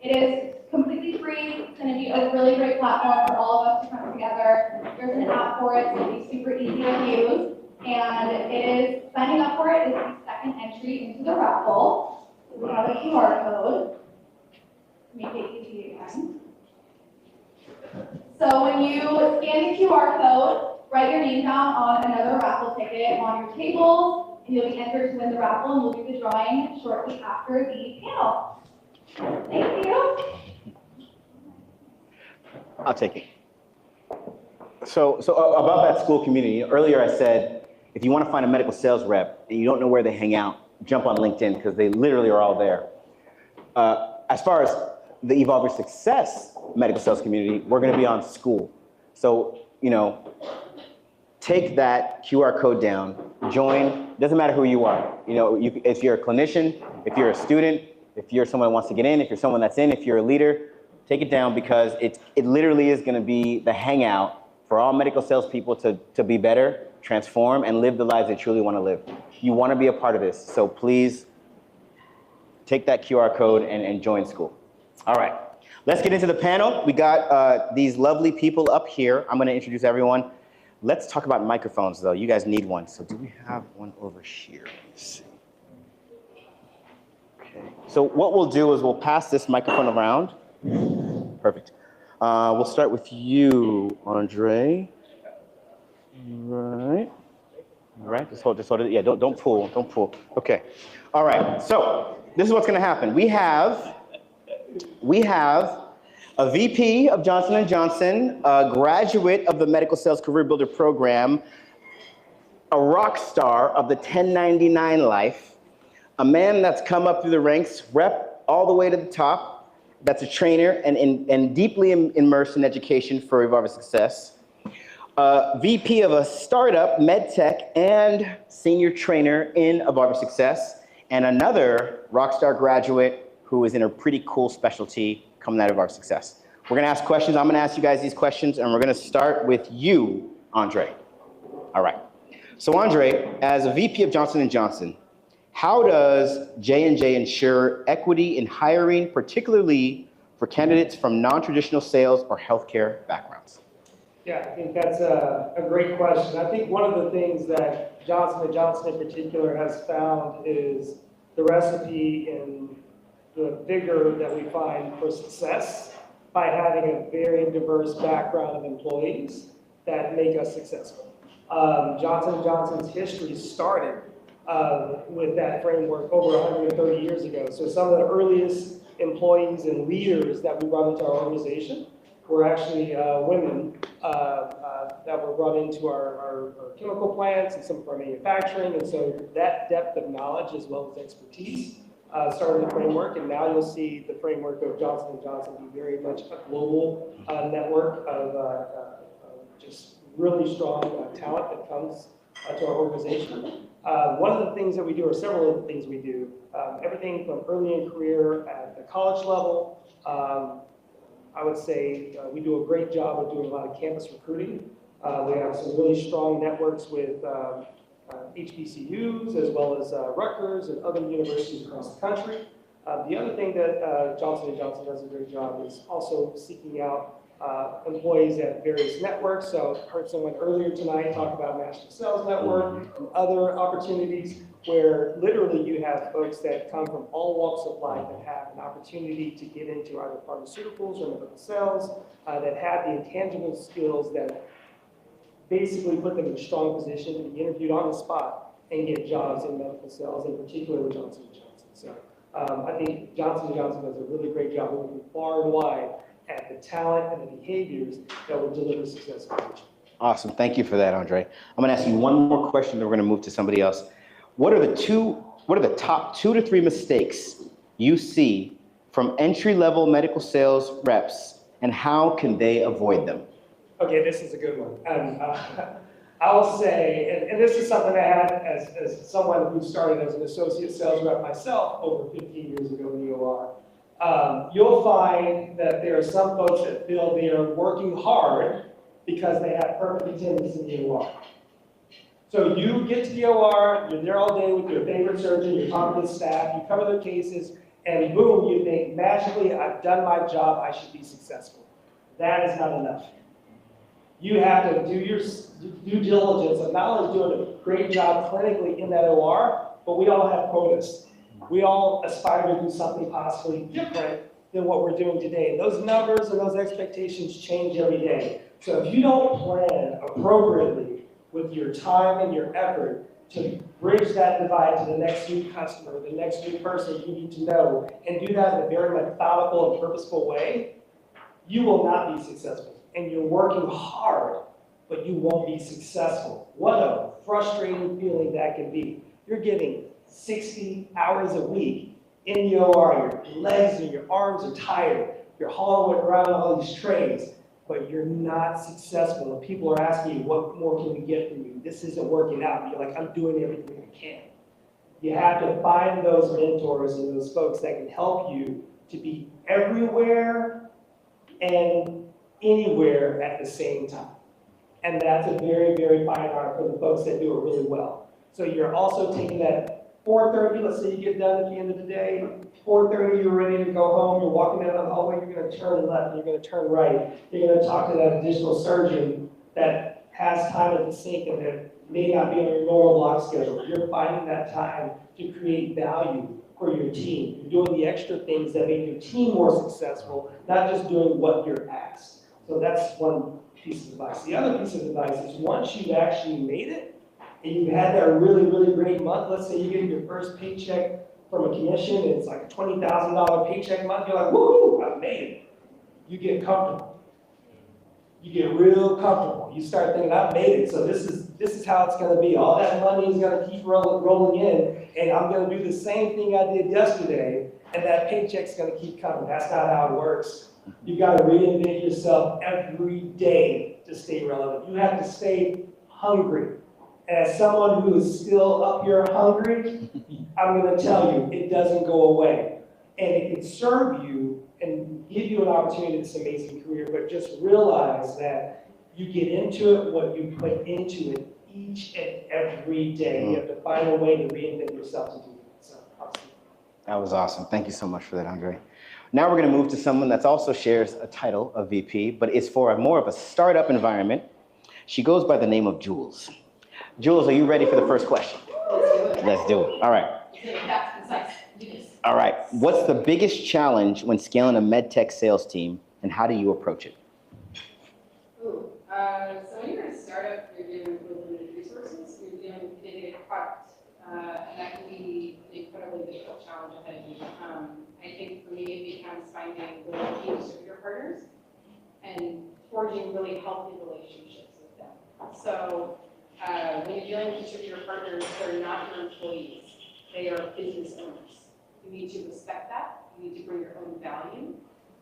It is completely free. It's going to be a really great platform for all of us to come together. There's an app for it. It's going to be super easy to use. And it is, signing up for it is the second entry into the raffle. So we have a QR code. Make it easy again. So when you scan the QR code, write your name down on another raffle ticket on your table, and you'll be entered to win the raffle, and we'll do the drawing shortly after the panel. Thank you. I'll take it. So about that school community, earlier I said, if you want to find a medical sales rep and you don't know where they hang out, jump on LinkedIn because they literally are all there. As far as the Evolve Your Success medical sales community, we're going to be on school. So, you know, take that QR code down, join, doesn't matter who you are. You know, if you're a clinician, if you're a student, if you're someone who wants to get in, if you're someone that's in, if you're a leader, take it down because it literally is going to be the hangout for all medical salespeople to be better, transform, and live the lives they truly want to live. You want to be a part of this, so please take that QR code and join school. All right, let's get into the panel. We got these lovely people up here. I'm going to introduce everyone. Let's talk about microphones, though. You guys need one. So do we have one over here? Let's see. Okay. So what we'll do is we'll pass this microphone around. Perfect. We'll start with you, Andre. Right. All right. Just hold it. Yeah. Don't pull. Okay. All right. So this is what's going to happen. We have a VP of Johnson & Johnson, a graduate of the Medical Sales Career Builder Program, a rock star of the 1099 life, a man that's come up through the ranks, rep all the way to the top, that's a trainer and deeply immersed in education for Evolve Your Success, VP of a startup, MedTech, and senior trainer in Evolve Your Success, and another rockstar graduate who is in a pretty cool specialty coming out of our success. We're gonna ask questions. I'm gonna ask you guys these questions, and we're gonna start with you, Andre. All right. So Andre, as a VP of Johnson & Johnson, how does J&J ensure equity in hiring, particularly for candidates from non-traditional sales or healthcare backgrounds? Yeah, I think that's a great question. I think one of the things that Johnson & Johnson in particular has found is the recipe in the vigor that we find for success by having a very diverse background of employees that make us successful. Johnson & Johnson's history started with that framework over 130 years ago. So some of the earliest employees and leaders that we brought into our organization were actually women that were brought into our chemical plants and some of our manufacturing. And so that depth of knowledge as well as expertise started the framework. And now you'll see the framework of Johnson & Johnson be very much a global network of just really strong talent that comes to our organization. One of the things that we do, or several of the things we do, everything from early in career at the college level, I would say we do a great job of doing a lot of campus recruiting. We have some really strong networks with HBCUs as well as Rutgers and other universities across the country. The other thing that Johnson & Johnson does a great job is also seeking out employees at various networks. So I heard someone earlier tonight talk about National Sales Network and other opportunities where literally you have folks that come from all walks of life and have an opportunity to get into either pharmaceuticals or medical sales that have the intangible skills that basically put them in a strong position to be interviewed on the spot and get jobs in medical sales, in particular with Johnson & Johnson. So I think Johnson & Johnson does a really great job looking far and wide at the talent and the behaviors that will deliver success in the future. Awesome. Thank you for that, Andre. I'm going to ask you one more question, then we're going to move to somebody else. What are the top 2 to 3 mistakes you see from entry-level medical sales reps, and how can they avoid them? Okay, this is a good one. I will say, and this is something I had as someone who started as an associate sales rep myself over 15 years ago in the OR. You'll find that there are some folks that feel they are working hard because they have perfect attendance in the OR. So you get to the OR, you're there all day with your favorite surgeon, you're talking to the staff, you cover their cases, and boom, you think, magically, I've done my job, I should be successful. That is not enough. You have to do your due diligence of not only doing a great job clinically in that OR, but we all have quotas. We all aspire to do something possibly different than what we're doing today. And those numbers and those expectations change every day. So if you don't plan appropriately with your time and your effort to bridge that divide to the next new customer, the next new person you need to know, and do that in a very methodical and purposeful way, you will not be successful. And you're working hard, but you won't be successful. What a frustrating feeling that can be. You're getting 60 hours a week in the OR, your legs and your arms are tired, you're hauling around all these trays, but you're not successful. And people are asking you, what more can we get from you? This isn't working out. And you're like, I'm doing everything I can. You have to find those mentors and those folks that can help you to be everywhere and anywhere at the same time. And that's a very, very fine art for the folks that do it really well. So you're also taking that 4:30, let's say you get done at the end of the day, 4:30, you're ready to go home, you're walking down the hallway, you're going to turn left, you're going to turn right, you're going to talk to that additional surgeon that has time at the sink and that may not be on your normal block schedule. You're finding that time to create value for your team. You're doing the extra things that make your team more successful, not just doing what you're asked. So that's one piece of advice. The other piece of advice is once you've actually made it, and you've had that really, really great month, let's say you get your first paycheck from a commission, and it's like a $20,000 paycheck month, you're like, woohoo, I've made it. You get comfortable. You get real comfortable. You start thinking, I've made it, so this is how it's gonna be. All that money is gonna keep rolling in, and I'm gonna do the same thing I did yesterday, and that paycheck's gonna keep coming. That's not how it works. You've gotta reinvent yourself every day to stay relevant. You have to stay hungry. As someone who is still up here hungry, I'm going to tell you, it doesn't go away. And it can serve you and give you an opportunity in this amazing career, but just realize that you get into it what you put into it each and every day. You have to find a way to reinvent yourself to do it. So, awesome. That was awesome. Thank you so much for that, Andre. Now we're going to move to someone that also shares a title of VP, but is for more of a startup environment. She goes by the name of Jules. Jules, are you ready for the first question? Let's do it. All right. All right. What's the biggest challenge when scaling a MedTech sales team, and how do you approach it? So when you're in a startup, you're dealing with limited resources, you're dealing with a product, and that can be an incredibly difficult challenge ahead of you. I think for me, it becomes finding really key distributor partners and forging really healthy relationships with them. So when you're dealing with distributor partners, they're not your employees. They are business owners. You need to respect that. You need to bring your own value.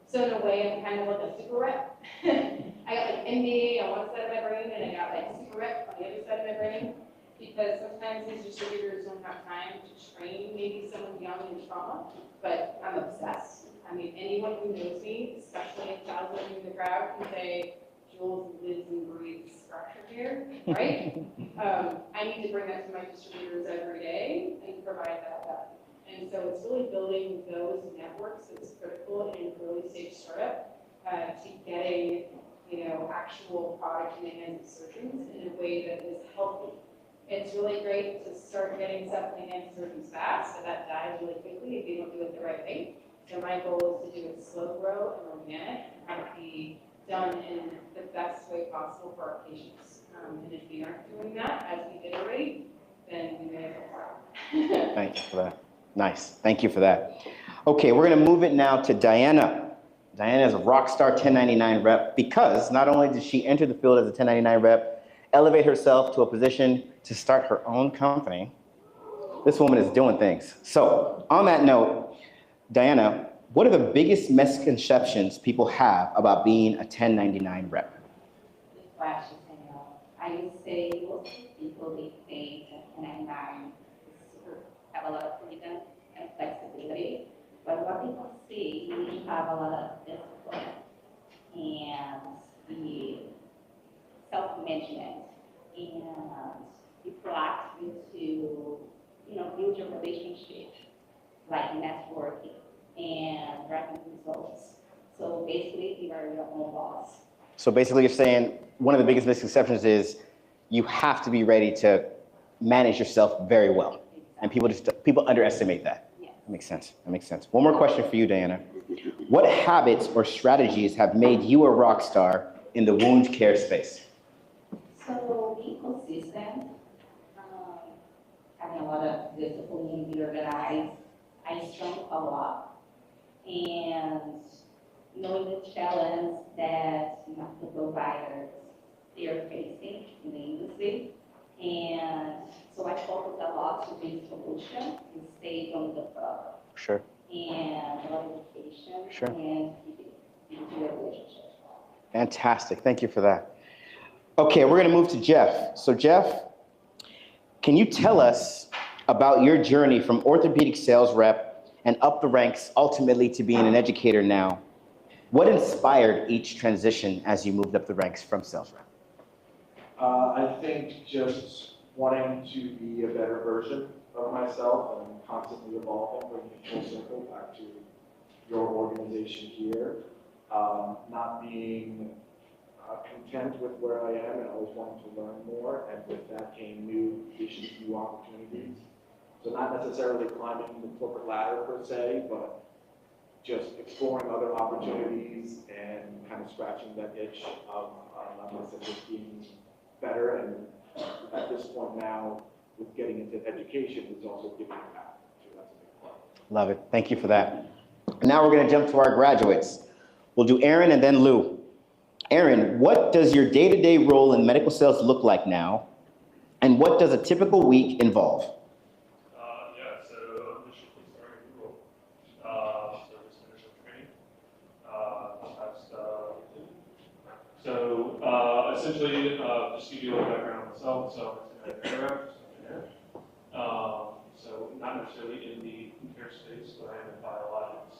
So in a way, I'm kind of like a super rep. I got like MD on one side of my brain, and I got like super rep on the other side of my brain. Because sometimes these distributors don't have time to train maybe someone young in trauma, but I'm obsessed. I mean, anyone who knows me, especially if I was in the crowd, can say, Jules lives and breathes structure here, right? I need to bring that to my distributors every day and provide that value. And so it's really building those networks that's critical in an early stage startup to getting, actual product in the hands of surgeons in a way that is healthy. It's really great to start getting stuff in the hands of surgeons fast, so that dies really quickly if you don't do it the right way. So my goal is to do it slow grow and organic and have it be done in the best way possible for our patients. And if we aren't doing that as we iterate, then we may have a problem. Thank you for that. Nice. Thank you for that. Okay, we're going to move it now to Diana. Diana is a rock star 1099 rep because not only did she enter the field as a 1099 rep, elevate herself to a position to start her own company, this woman is doing things. So, on that note, Diana, what are the biggest misconceptions people have about being a 1099 rep? Good question, Danielle. I would say most people they think that 1099 is super, have a lot of freedom and flexibility, but what they don't see, you have a lot of discipline and the self-management and be proactive to, build your relationship, like networking and driving results. So basically, you are your own boss. So basically you're saying one of the biggest misconceptions is you have to be ready to manage yourself very well. And people underestimate that. Yes. That makes sense. That makes sense. One more question for you, Diana. What habits or strategies have made you a rock star in the wound care space? So being consistent, having a lot of discipline, be organized. I struggle a lot, and knowing the challenge that medical providers they are facing in the industry, and so I focus a lot to bring solution and stay on the problem. Sure. And a lot of education Sure. and keep your relationship. Fantastic. Thank you for that. Okay, we're going to move to Jeff. So Jeff, can you tell us about your journey from orthopedic sales rep and up the ranks ultimately to being an educator now? What inspired each transition as you moved up the ranks from sales rep? I think just wanting to be a better version of myself and constantly evolving, bringing it full circle back to your organization here, not being content with where I am and always wanting to learn more, and with that came new visions, new opportunities. So not necessarily climbing the corporate ladder per se, but just exploring other opportunities and kind of scratching that itch of, like I said, just being better. And at this point now, with getting into education, it's also giving back. So that's a big part. Love it. Thank you for that. Now we're going to jump to our graduates. We'll do Aaron and then Lou. Aaron, what does your day-to-day role in medical sales look like now? And what does a typical week involve? So initially starting the role. So just initial training. Essentially, just to give you a little background on myself, so I'm an engineer. So not necessarily in the care space, but I am in biologics.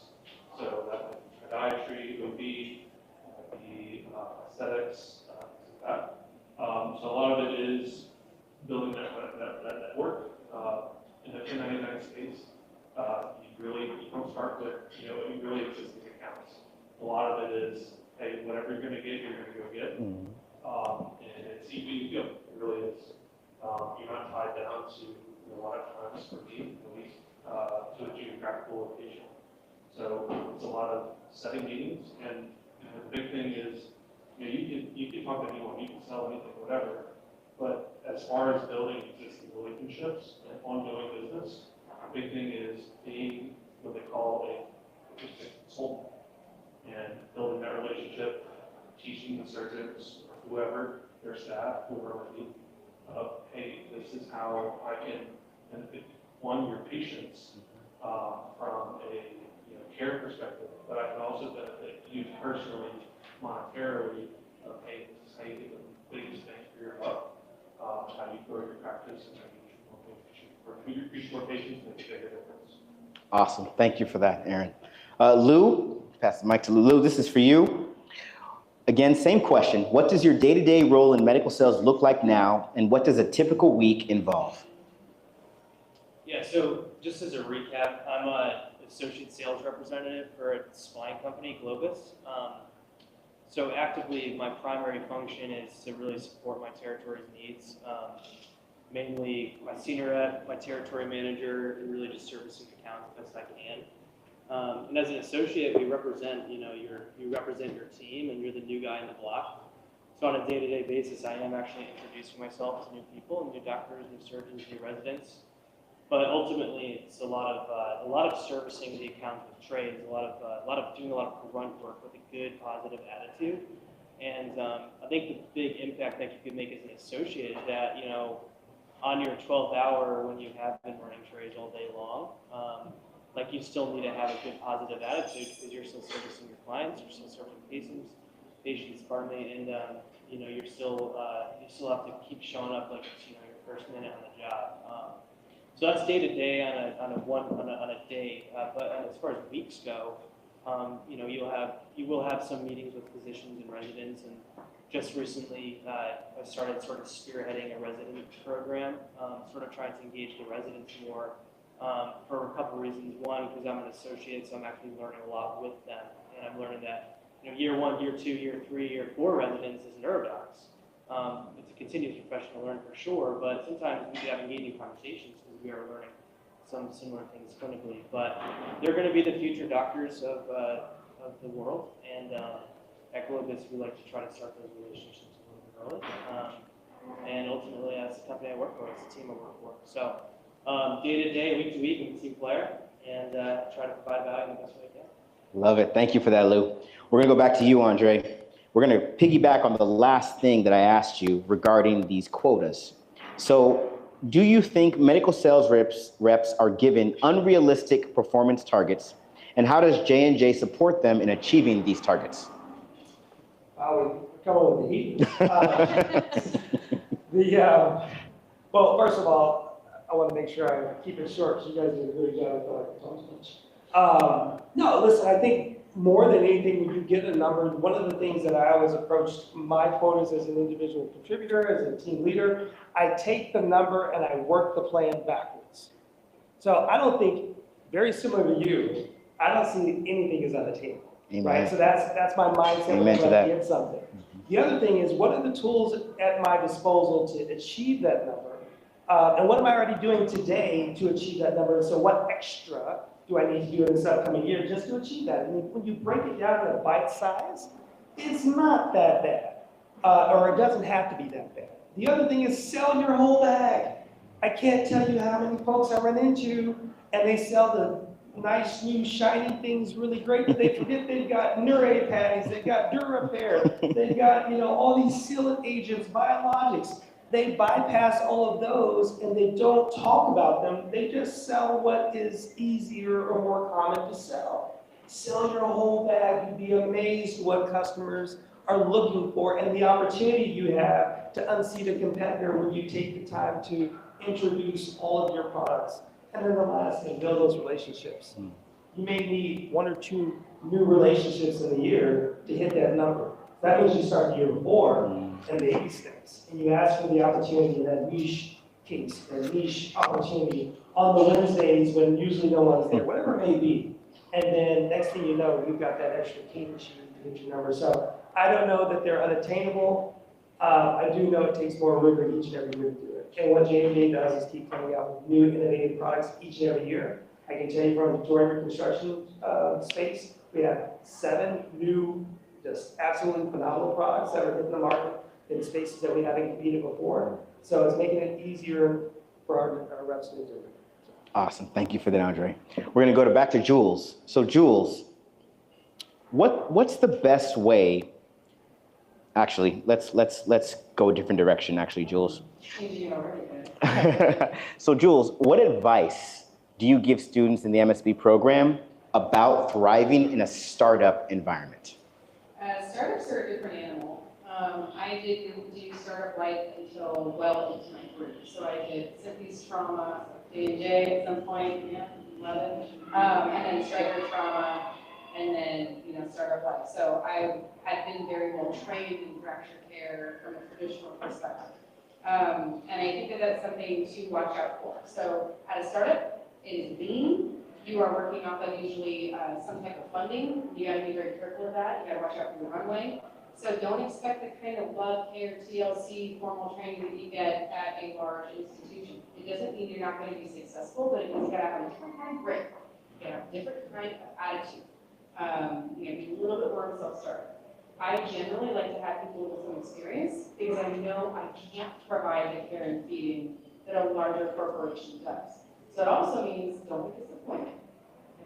So that would be podiatry, OB, the aesthetics, things like that. So a lot of it is building that network. In the 1099 space, you don't start with, really existing accounts. A lot of it is, hey, whatever you're going to get, you're going to go get. And it's easy to go. It really is. You're not tied down to, a lot of times for me, at least, to a geographical location. So it's a lot of setting meetings, and the big thing is, you can talk to anyone, you can sell anything, whatever. But as far as building existing relationships and ongoing business, the big thing is being what they call a consultant and building that relationship, teaching the surgeons, whoever, their staff, whoever it be, hey, this is how I can benefit, one, your patients from a care perspective, but I can also benefit you personally, monetarily, hey, this is how you get the biggest bang for your buck. How you grow your practice and how you reach more patients and make a bigger difference. Awesome. Thank you for that, Aaron. Lou, pass the mic to Lou. Lou, this is for you. Again, same question. What does your day-to-day role in medical sales look like now, and what does a typical week involve? Yeah, so just as a recap, I'm an associate sales representative for a spine company, Globus. So actively, my primary function is to really support my territory's needs. Mainly my senior rep, my territory manager, and really just servicing accounts best I can. And as an associate, we represent, you represent your team, and you're the new guy in the block. So on a day-to-day basis, I am actually introducing myself to new people, new doctors, new surgeons, new residents. But ultimately, it's a lot of servicing the accounts with trades, a lot of doing a lot of grunt work with a good, positive attitude. And I think the big impact that you could make as an associate is that, you know, on your 12th hour when you have been running trades all day long, like you still need to have a good, positive attitude because you're still servicing your clients, you're still serving patients, pardon me, and you know, you still have to keep showing up like it's, you know, your first minute on the job. So that's day to day on a day. But as far as weeks go, you know, you will have some meetings with physicians and residents. And just recently, I started sort of spearheading a resident program, sort of trying to engage the residents more for a couple of reasons. One, because I'm an associate, so I'm actually learning a lot with them, and I'm learning that, you know, year 1, year 2, year 3, year 4 residents as neurodocs. It's a continuous professional learn for sure, but sometimes we have engaging conversations because we are learning some similar things clinically. But they're going to be the future doctors of the world, and at Globus, we like to try to start those relationships a little bit early. And ultimately, that's the company I work for, it's the team I work for. So day to day, week to week, I'm a team player, and try to provide value in the best way I can. Love it. Thank you for that, Lou. We're going to go back to you, Andre. We're going to piggyback on the last thing that I asked you regarding these quotas. So do you think medical sales reps are given unrealistic performance targets? And how does J&J support them in achieving these targets? We're coming with the heat. Well, first of all, I want to make sure I keep it short because you guys did a good job. I feel like I talked too much. No, listen, I think more than anything, when you get a number, one of the things that I always approach my quotas as an individual contributor, as a team leader, I take the number and I work the plan backwards. So I don't think, very similar to you, I don't see anything as unattainable. Amen. Right? So that's my mindset Amen when to I that. get something. The other thing is, what are the tools at my disposal to achieve that number? And what am I already doing today to achieve that number? So what extra do I need to do in this upcoming year just to achieve that? I mean, when you break it down to bite size, it's not that bad, or it doesn't have to be that bad. The other thing is sell your whole bag. I can't tell you how many folks I run into, and they sell the nice, new, shiny things really great, but they forget they've got Nurate patties, they've got Durapair, they've got, you know, all these sealant agents, biologics. They bypass all of those and they don't talk about them. They just sell what is easier or more common to sell. Sell your whole bag. You'd be amazed what customers are looking for and the opportunity you have to unseat a competitor when you take the time to introduce all of your products. And then the last thing, build those relationships. You may need 1 or 2 new relationships in a year to hit that number. That means you start year 4 and baby steps. And you ask for the opportunity, that niche case, that niche opportunity on the Wednesdays when usually no one's there, whatever it may be. And then next thing you know, you've got that extra cadence you need to hit your number. So I don't know that they're unattainable. I do know it takes more rigor each and every year to do it. And what J&J does is keep coming out with new innovative products each and every year. I can tell you from the joinery construction space, we have 7 new, just absolutely phenomenal products that are hitting the market in spaces that we haven't competed before. So it's making it easier for our reps to do it. Awesome. Thank you for that, Andre. We're going to go back to Jules. So Jules, what's the best way? Actually, let's go a different direction. Actually, Jules. So Jules, what advice do you give students in the MSB program about thriving in a startup environment? Startups are a different animal. I didn't do startup life until well into my career. So I did Synthes trauma, J&J at some point, 11, and then Stryker trauma, and then, startup life. So I had been very well trained in fracture care from a traditional perspective. And I think that that's something to watch out for. So at a startup, it is lean. You are working off of usually some type of funding. You got to be very careful of that. You got to watch out for the runway. So don't expect the kind of love, care, TLC formal training that you get at a large institution. It doesn't mean you're not going to be successful, but it means you got to have a different kind of grit. You got to have a different kind of attitude. You got to be a little bit more of a self-starter. I generally like to have people with some experience because I know I can't provide the care and feeding that a larger corporation does. So it also means don't be disappointed.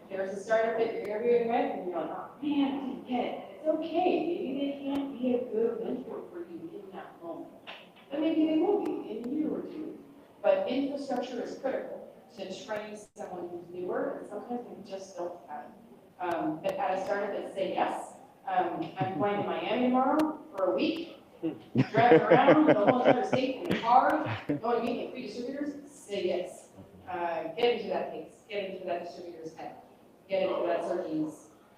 If there's a startup that you're interviewing with and you're like, oh man, I didn't get it, it's okay. Maybe they can't be a good mentor for you in that moment. But maybe they will be in a year or two. But infrastructure is critical to train someone who's newer, and sometimes we just don't have it. But at a startup that say yes, I'm going to Miami tomorrow for a week, driving around the whole entire state in a car, going to meet my three distributors, say yes. Get into that case, get into that distributor's head, get into that surgeon's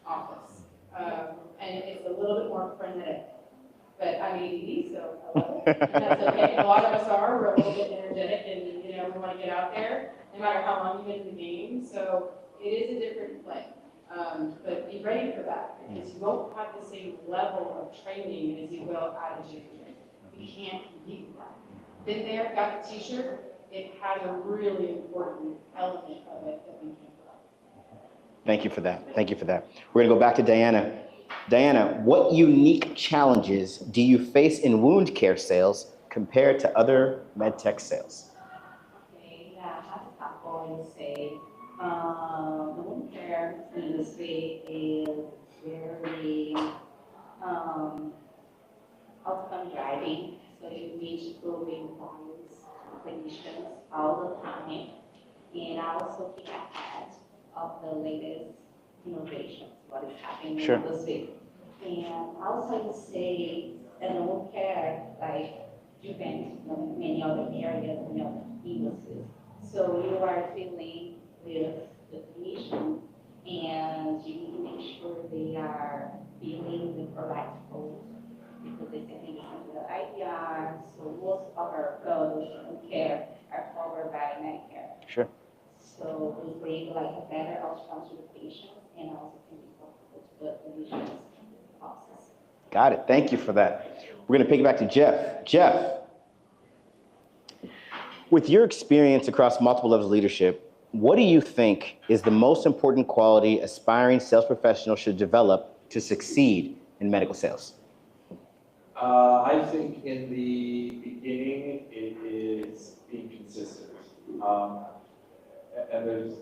office. And it's a little bit more frenetic. But I'm ADD, so I love it. And that's okay. A lot of us are. We're a little bit energetic, and we want to get out there, no matter how long you've been in the game. So it is a different play. But be ready for that, because you won't have the same level of training as you will at a junior. You can't compete with that. Been there, got the T-shirt. It has a really important element of it that we can't provide. Thank you for that. Thank you for that. We're going to go back to Diana. Diana, what unique challenges do you face in wound care sales compared to other MedTech sales? Okay, yeah, I have a couple. I would say the wound care industry is very outcome driving, so you need to reinforce clinicians all the time, and also keep ahead of the latest innovations, what is happening in the industry. And also I would say that wound care, like depends on many other areas, many other industries. So you are dealing with the clinician, and you need to make sure they are billing the correct codes, because they can be under the IPR. So most of our products in care are covered by Medicare. Sure. So we bring like a better outcomes to the patients, and also can be profitable to the clinicians process. Got it. Thank you for that. We're going to pick it back to Jeff. Jeff, with your experience across multiple levels of leadership, what do you think is the most important quality aspiring sales professionals should develop to succeed in medical sales? I think in the beginning, it is being consistent. And there's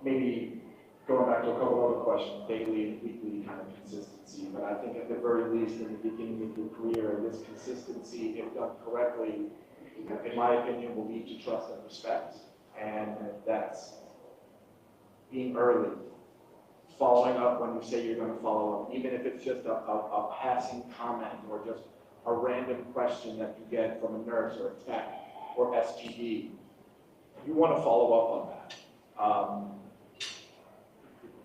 maybe going back to a couple other questions, daily and weekly kind of consistency. But I think at the very least, in the beginning of your career, this consistency, if done correctly, in my opinion, will lead to trust and respect. And that's being early, following up when you say you're going to follow up, even if it's just a passing comment or just a random question that you get from a nurse or a tech or STD. You want to follow up on that.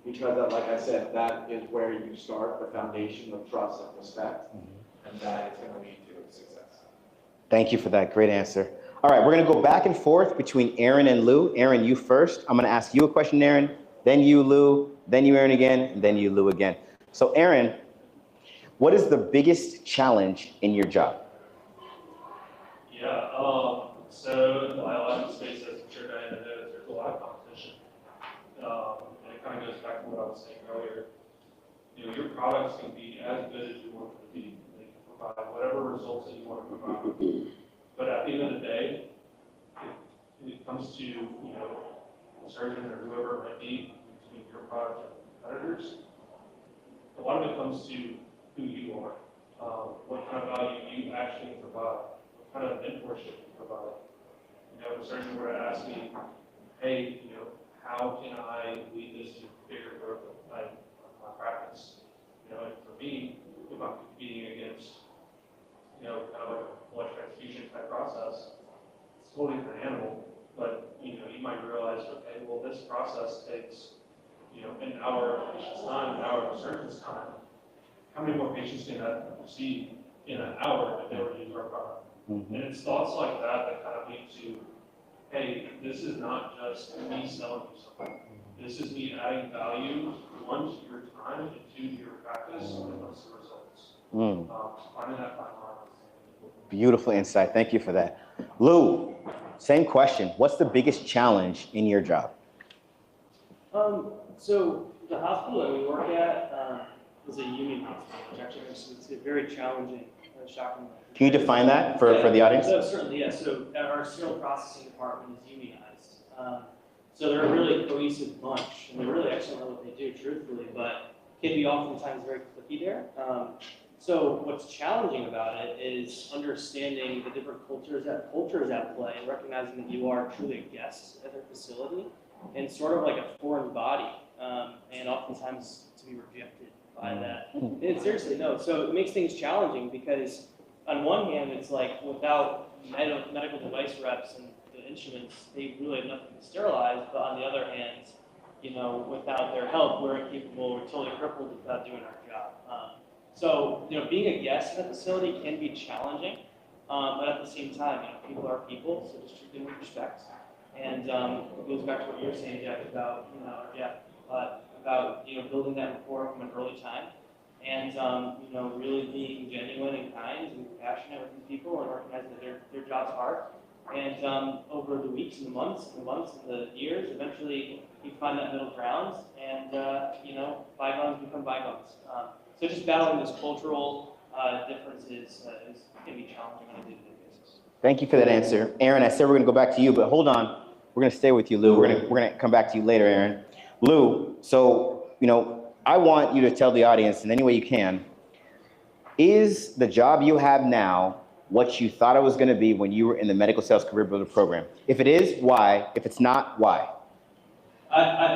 Because, like I said, that is where you start the foundation of trust and respect, and that is going to lead to success. Thank you for that. Great answer. All right, we're going to go back and forth between Aaron and Lou. Aaron, you first. I'm going to ask you a question, Aaron, then you, Lou, then you, Aaron again, and then you, Lou again. So, Aaron, what is the biggest challenge in your job? Yeah, so in the biologic space, as I'm sure Diana knows, there's a lot of competition. And it kind of goes back to what I was saying earlier. Your products can be as good as you want them to be. They can provide whatever results that you want to provide. But at the end of the day, if it comes to, a surgeon or whoever it might be, between your product and competitors, a lot of it comes to who you are, what kind of value you actually provide, what kind of mentorship you provide. If a surgeon were to ask me, hey, how can I lead this to bigger growth of my practice? And for me, if I'm competing against, kind of like a blood transfusion type process, it's a totally different animal. But you might realize, okay, well, this process takes, an hour of the patient's time, an hour of the surgeon's time. How many more patients can that see in an hour if they were to use our product? And it's thoughts like that that kind of lead to, hey, this is not just me selling you something. This is me adding value, one, to your time, and two, to your practice, when it comes to results. Finding that fine line. Beautiful insight. Thank you for that. Lou, same question. What's the biggest challenge in your job? So the hospital that we work at is a union hospital, which actually makes it very challenging and shocking. Can you define that for the audience? So certainly, yes. So our sterile processing department is unionized. So they're a really cohesive bunch, and they're really excellent at what they do, truthfully, but can be oftentimes very cliquey there. So what's challenging about it is understanding the different cultures at play and recognizing that you are truly a guest at their facility and sort of like a foreign body, and oftentimes to be rejected by that. And seriously, no. So it makes things challenging because on one hand, it's like without medical device reps and the instruments, they really have nothing to sterilize. But on the other hand, you know, without their help, we're incapable, we're totally crippled without doing our job. So, you know, being a guest in a facility can be challenging, but at the same time, you know, people are people, so just treat them with respect. And it goes back to what you were saying, Jeff, about, you know, about, you know, building that rapport from an early time. And, you know, really being genuine and kind and compassionate with these people and recognizing that their job's hard. And over the weeks and the months and the years, eventually you find that middle ground and, you know, bygones become bygones. So just battling those cultural differences can be challenging on a day-to-day basis. Thank you for that answer. Aaron, I said we're going to go back to you, but hold on. We're going to stay with you, Lou. We're going to come back to you later, Aaron. Lou, so, you know, I want you to tell the audience in any way you can, is the job you have now what you thought it was going to be when you were in the Medical Sales Career Builder program? If it is, why? If it's not, why?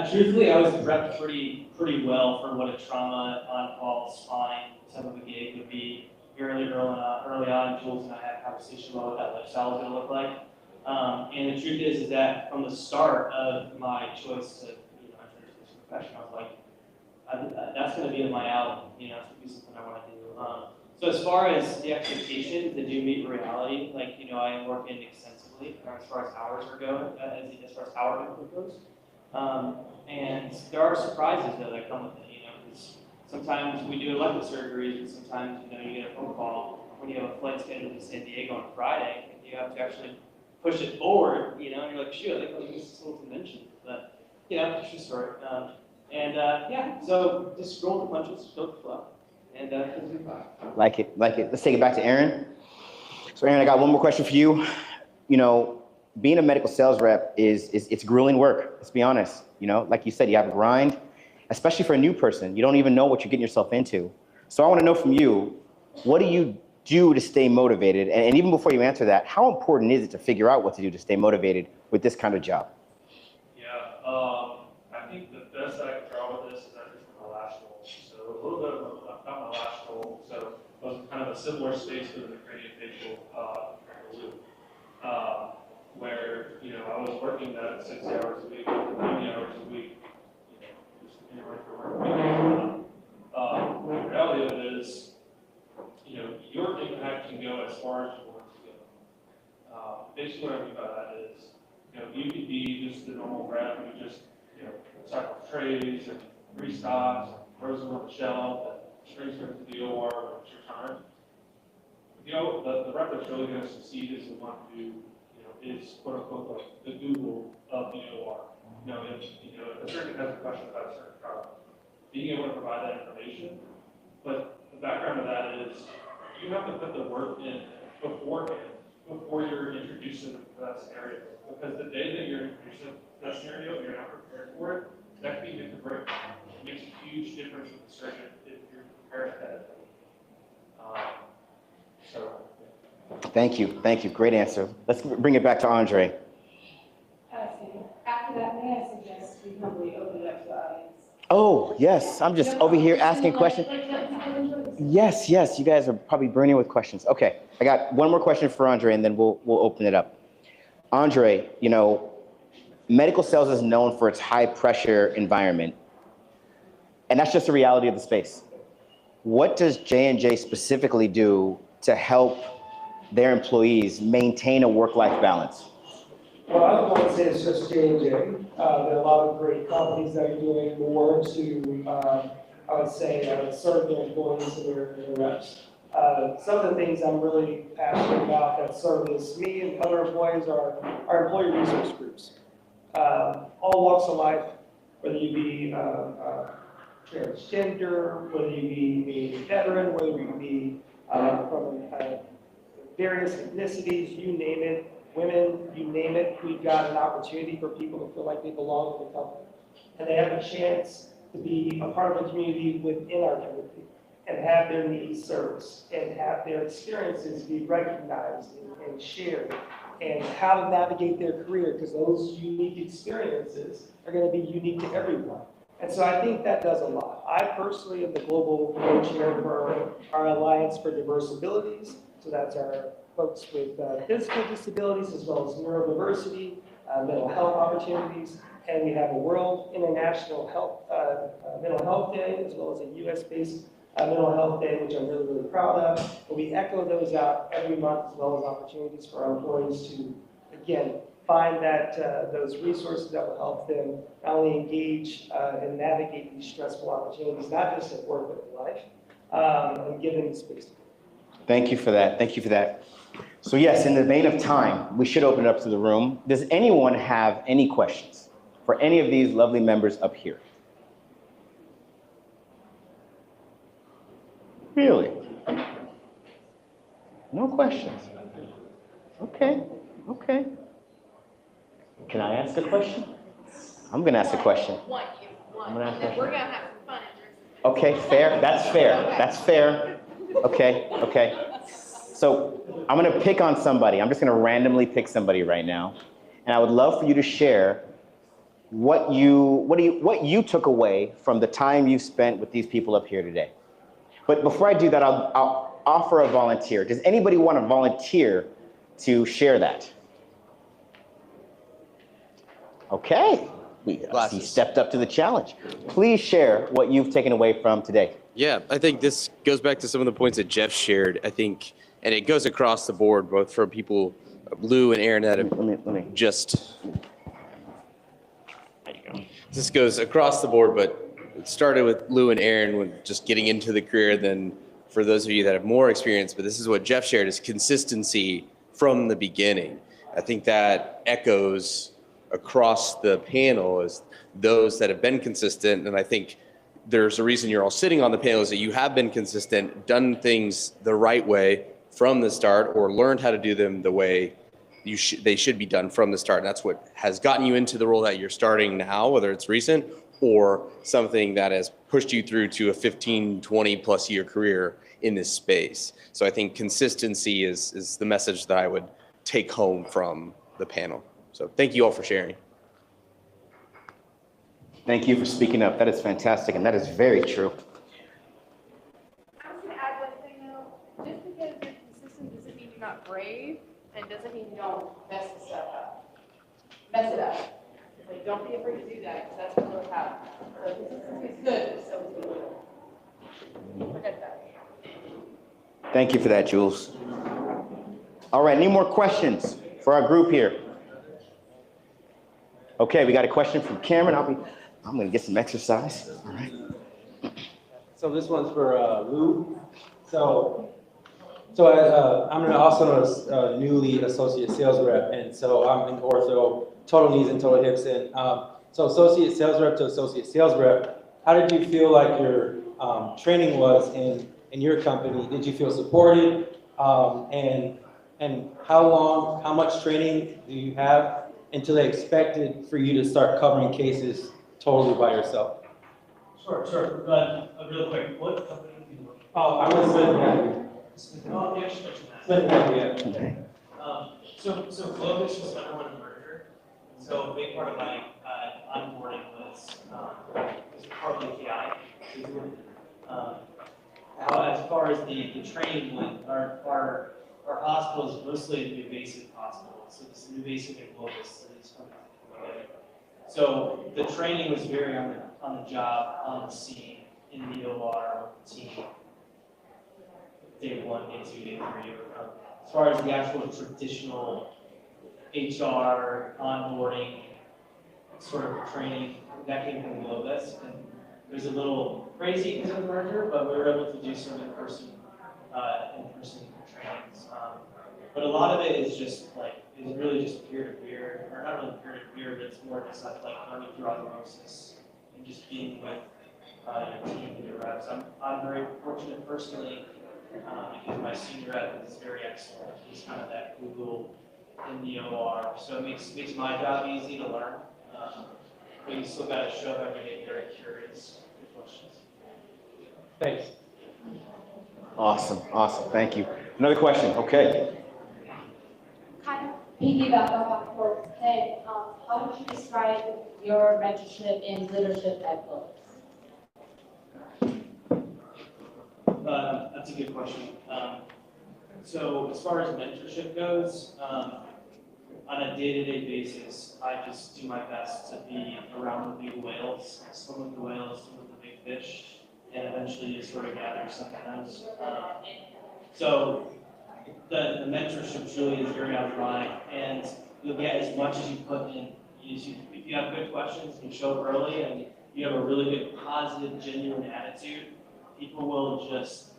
Truthfully, I was prepped pretty well for what a trauma on-call spine type of a gig would be. Early on, Jules and I had a conversation about what that lifestyle was going to look like. And the truth is that from the start of my choice to, you know, enter into this profession, I was like, that's going to be in my alley. You know, it's going to be something I want to do. So as far as the expectations that do meet reality, like, you know, I am working extensively as far as hours are going, as far as hour input goes. And there are surprises though that come with it, you know, because sometimes we do elective surgeries, and sometimes, you know, you get a phone call when you have a flight scheduled to San Diego on Friday, and you have to actually push it forward, you know, and you're like, shoot, I think I'll use this little convention. But, you know, it's just story. Yeah, so just roll the punches, go with the flow, and things will be fine. Like it. Let's take it back to Aaron. So Aaron, I got one more question for you. You know, being a medical sales rep it's grueling work, let's be honest. You know, like you said, you have a grind, especially for a new person. You don't even know what you're getting yourself into. So I want to know from you, what do you do to stay motivated? And even before you answer that, how important is it to figure out what to do to stay motivated with this kind of job? Yeah, I think the best I can draw with this is actually from my last role. So a little bit about my last role. So it was kind of a similar space within the craniofacial loop. Where, you know, I was working that 6 hours a week, 90 hours a week, you know, just anywhere for work. The reality of it is, you know, your impact can go as far as you want to go. Basically what I mean by that is, you know, you could be just the normal rep who just, you know, cycle trays and restocks, throws them on the shelf, and brings them to the OR when it's your turn. You know, the rep that's really going to succeed is the one who, is quote unquote like the Google of the OR. You know, if a surgeon has a question about a certain product, being able to provide that information. But the background of that is you have to put the work in beforehand, before you're introduced to that scenario. Because the day that you're introduced to that scenario, you're not prepared for it, that could be make or break. It makes a huge difference with the surgeon if you're prepared ahead of time. Thank you. Great answer. Let's bring it back to Andre. After that, may I suggest we humbly open it up to the audience? Oh, yes. I'm just over here asking questions. Yes. You guys are probably burning with questions. Okay. I got one more question for Andre, and then we'll open it up. Andre, you know, medical sales is known for its high pressure environment. And that's just the reality of the space. What does J&J specifically do to help their employees maintain a work-life balance? Well, I don't want to say it's just J&J. There are a lot of great companies that are doing more to, I would say, serve their employees and their reps. Some of the things I'm really passionate about that service me and other employees are our employee resource groups. All walks of life, whether you be transgender, whether you be a veteran, whether you be from various ethnicities, you name it. women, you name it, we've got an opportunity for people to feel like they belong in the company. And they have a chance to be a part of a community within our community and have their needs serviced and have their experiences be recognized and shared and how to navigate their career, because those unique experiences are going to be unique to everyone. And so I think that does a lot. I personally am the global co-chair for our Alliance for Diverse Abilities. So that's our folks with physical disabilities as well as neurodiversity, mental health opportunities. And we have a World International Mental Health Day as well as a US-based Mental Health Day, which I'm really, really proud of. But we echo those out every month as well as opportunities for our employees to, again, find that those resources that will help them not only engage and navigate these stressful opportunities, not just at work, but in life, and give them the space to do. Thank you for that. Thank you for that. So yes, in the vein of time, we should open it up to the room. Does anyone have any questions for any of these lovely members up here? Really? No questions? Okay, okay. Can I ask a question? I'm going to ask a question. I'm going to ask a question. We're going to have some fun. Okay, fair. That's fair. That's fair. Okay, okay. So I'm going to pick on somebody. I'm just going to randomly pick somebody right now. And I would love for you to share what you took away from the time you spent with these people up here today. But before I do that, I'll offer a volunteer. Does anybody want to volunteer to share that? Okay, he stepped up to the challenge. Please share what you've taken away from today. Yeah, I think this goes back to some of the points that Jeff shared. I think, and it goes across the board, both from people, Lou and Aaron, that have just. There you go. This goes across the board, but it started with Lou and Aaron with just getting into the career. Then for those of you that have more experience, but this is what Jeff shared, is consistency from the beginning. I think that echoes across the panel as those that have been consistent. And I think there's a reason you're all sitting on the panel is that you have been consistent, done things the right way from the start, or learned how to do them the way they should be done from the start. And that's what has gotten you into the role that you're starting now, whether it's recent or something that has pushed you through to a 15, 20 plus year career in this space. So I think consistency is the message that I would take home from the panel. So thank you all for sharing. Thank you for speaking up. That is fantastic, and that is very true. I was going to add one thing though. Just because you're consistent doesn't mean you're not brave, and doesn't mean you don't mess the stuff up. Mess it up. Like, don't be afraid to do that, because that's what will happen. So consistency is good, so is good. Forget that. Thank you for that, Jules. All right, any more questions for our group here? Okay, we got a question from Cameron. I'm going to get some exercise. All right. So this one's for Lou. So I'm also a newly associate sales rep, and so I'm in ortho, total knees and total hips. And so associate sales rep to associate sales rep, how did you feel like your training was in your company? Did you feel supported? And how much training do you have until they expected for you to start covering cases totally by yourself? Sure. Real quick, what company do you work for? Oh, I'm with Smith. Oh, yeah, sure. Smith, yeah. So Globus was underwent a merger. So a big part of my onboarding was partly KI. As far as the training went, our hospital is mostly a new basic hospital. So this new basic and Globus that is coming together. So the training was very on the job, on the scene, in the OR with the team. Day 1, day 2, day 3. As far as the actual traditional HR, onboarding, sort of training, that came from Globus. And it was a little crazy because of the merger, but we were able to do some in-person trainings. But a lot of it is just like, is really just peer-to-peer, or not really peer-to-peer, but it's more just like learning through osmosis and just being with your team and your reps. I'm very fortunate personally because my senior rep is very excellent. He's kind of that Google in the OR, so it makes my job easy to learn. But you still gotta show up every day very curious with questions. Thanks. Awesome, awesome, thank you. Another question, okay. Kind of piggyback off of Ted, how would you describe your mentorship and leadership at Globus? That's a good question. So as far as mentorship goes, on a day-to-day basis, I just do my best to be around the big whales, swim with the whales, swim with the big fish, and eventually you sort of gather sometimes. So the mentorship truly is very outline, and you'll get as much as you put in. If you have good questions, you show up early, and you have a really good, positive, genuine attitude, people will just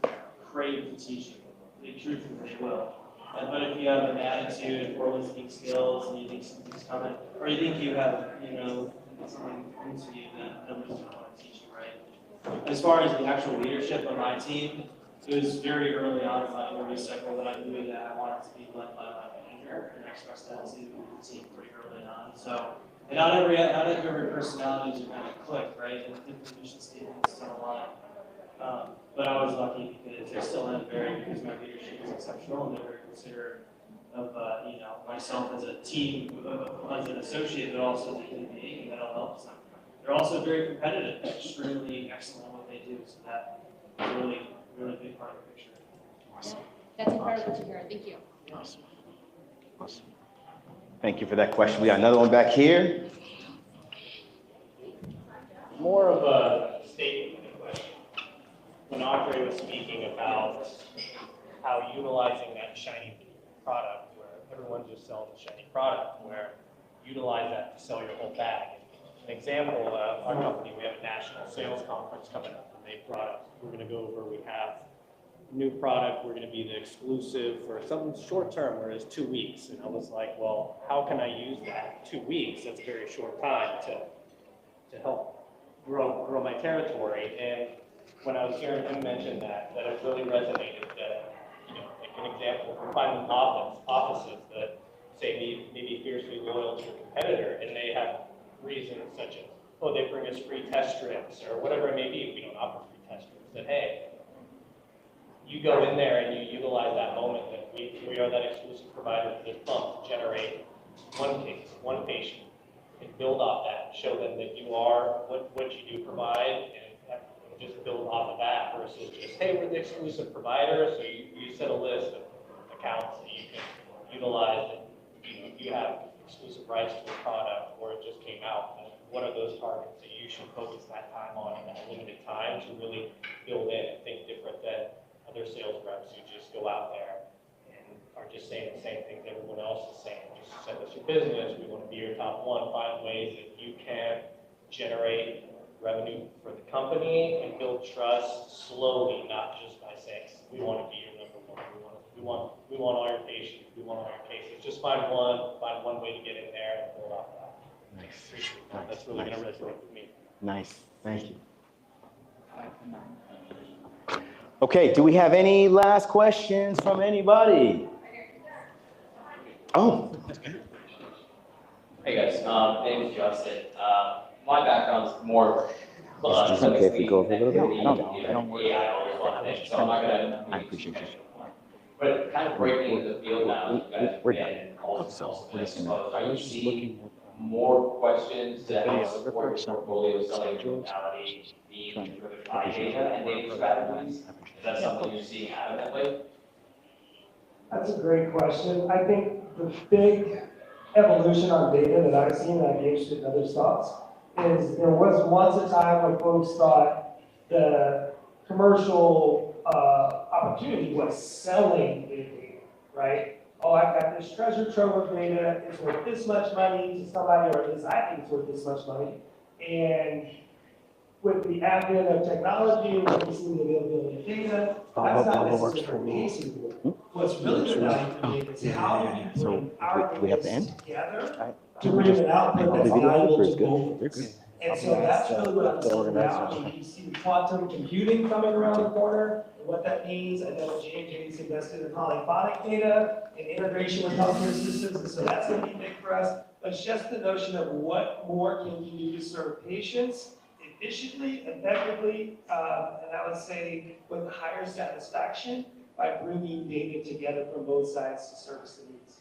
crave to teach you. They truthfully will. But if you have an attitude, poor listening skills, and you think something's coming, or you think you have, something coming to you, then nobody's going to want to teach you, right? As far as the actual leadership of my team, it was very early on in my interview cycle that I knew that I wanted to be led by my manager, and I expressed that to the team pretty early on. So, and not every personalities are going to click, right? And different mission statements don't align. But I was lucky because I still am because my leadership is exceptional, and they're very considerate of myself as a team, as an associate, but also as a human being, and that'll help them. They're also very competitive, extremely excellent at what they do, so that's a really, really big part of the picture. Awesome. That's incredible to hear. Thank you. Awesome. Awesome. Thank you for that question. We got another one back here. More of a statement than a question. When Andre was speaking about how utilizing that shiny product, where everyone just sells a shiny product, where utilize that to sell your whole bag. An example, our company, we have a national sales conference coming up, and they brought up, we're going to go over, we have new product, we're going to be the exclusive for something short term, where it's 2 weeks. And I was like, well, how can I use that 2 weeks? That's a very short time to help grow my territory. And when I was hearing him mention that it really resonated. That, like an example, we're finding offices that say maybe fiercely loyal to a competitor, and they have reasons such as, oh, they bring us free test strips or whatever it may be. We don't offer free test strips. That hey, you go in there and you utilize that moment that we are that exclusive provider for this month to generate one case, one patient, and build off that, show them that you are what you do provide, and just build off of that versus just, hey, we're the exclusive provider, so you set a list of accounts that you can utilize, and you have exclusive rights to a product, or it just came out. And what are those targets that you should focus that time on in that limited time to really build in and think different than other sales reps who just go out there and are just saying the same things everyone else is saying. Just send us your business, we want to be your top one. Find ways that you can generate revenue for the company and build trust slowly, not just by saying, we want to be your number one. We want all your patients. We want all your cases. Just find one way to get in there and build off that. Nice. That's really going to resonate with me. Nice. Thank you. Okay, do we have any last questions from anybody? Oh. Hey guys, my name is Justin. My background is more Is it okay if we go over a little bit? I don't worry. AI always one thing, so I'm not gonna. I appreciate you. But kind of breaking into the field now, you guys We're have done. been almost So we're just exposed. gonna. Are you seeing more questions to help support your portfolio selling mentality being driven by data and data strategies? Is that something you're seeing adamantly? That's a great question. I think the big evolution on data that I've seen, and I'd be interested in others' thoughts, is there was once a time when folks thought the commercial opportunity was selling data, right? Oh, I've got this treasure trove of data, it's worth this much money to somebody, or at least I think it's worth this much money. And with the advent of technology and increasing the availability of data, that's not necessarily the case anymore. What's really the value to me is how do you bring our data together to bring an output that's valuable to both. And so that's really what I'm talking about. When you see quantum computing coming around the corner, and what that means. I know J&J's invested in polyphonic data and integration with healthcare systems, and so that's going to be big for us. But it's just the notion of what more can you do to serve patients efficiently, effectively, and I would say with higher satisfaction by bringing data together from both sides to service the needs.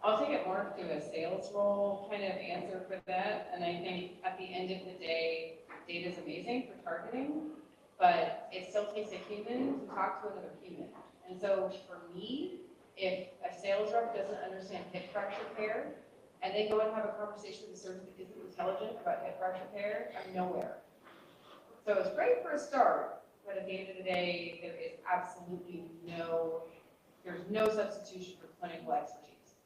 I'll take it more to a sales role kind of answer for that. And I think at the end of the day, data is amazing for targeting, but it still takes a human to talk to another human. And so for me, if a sales rep doesn't understand hip fracture care, and they go and have a conversation with a surgeon that isn't intelligent about hip fracture care, I'm nowhere. So it's great for a start, but at the end of the day, there is absolutely there's no substitution for clinical expertise.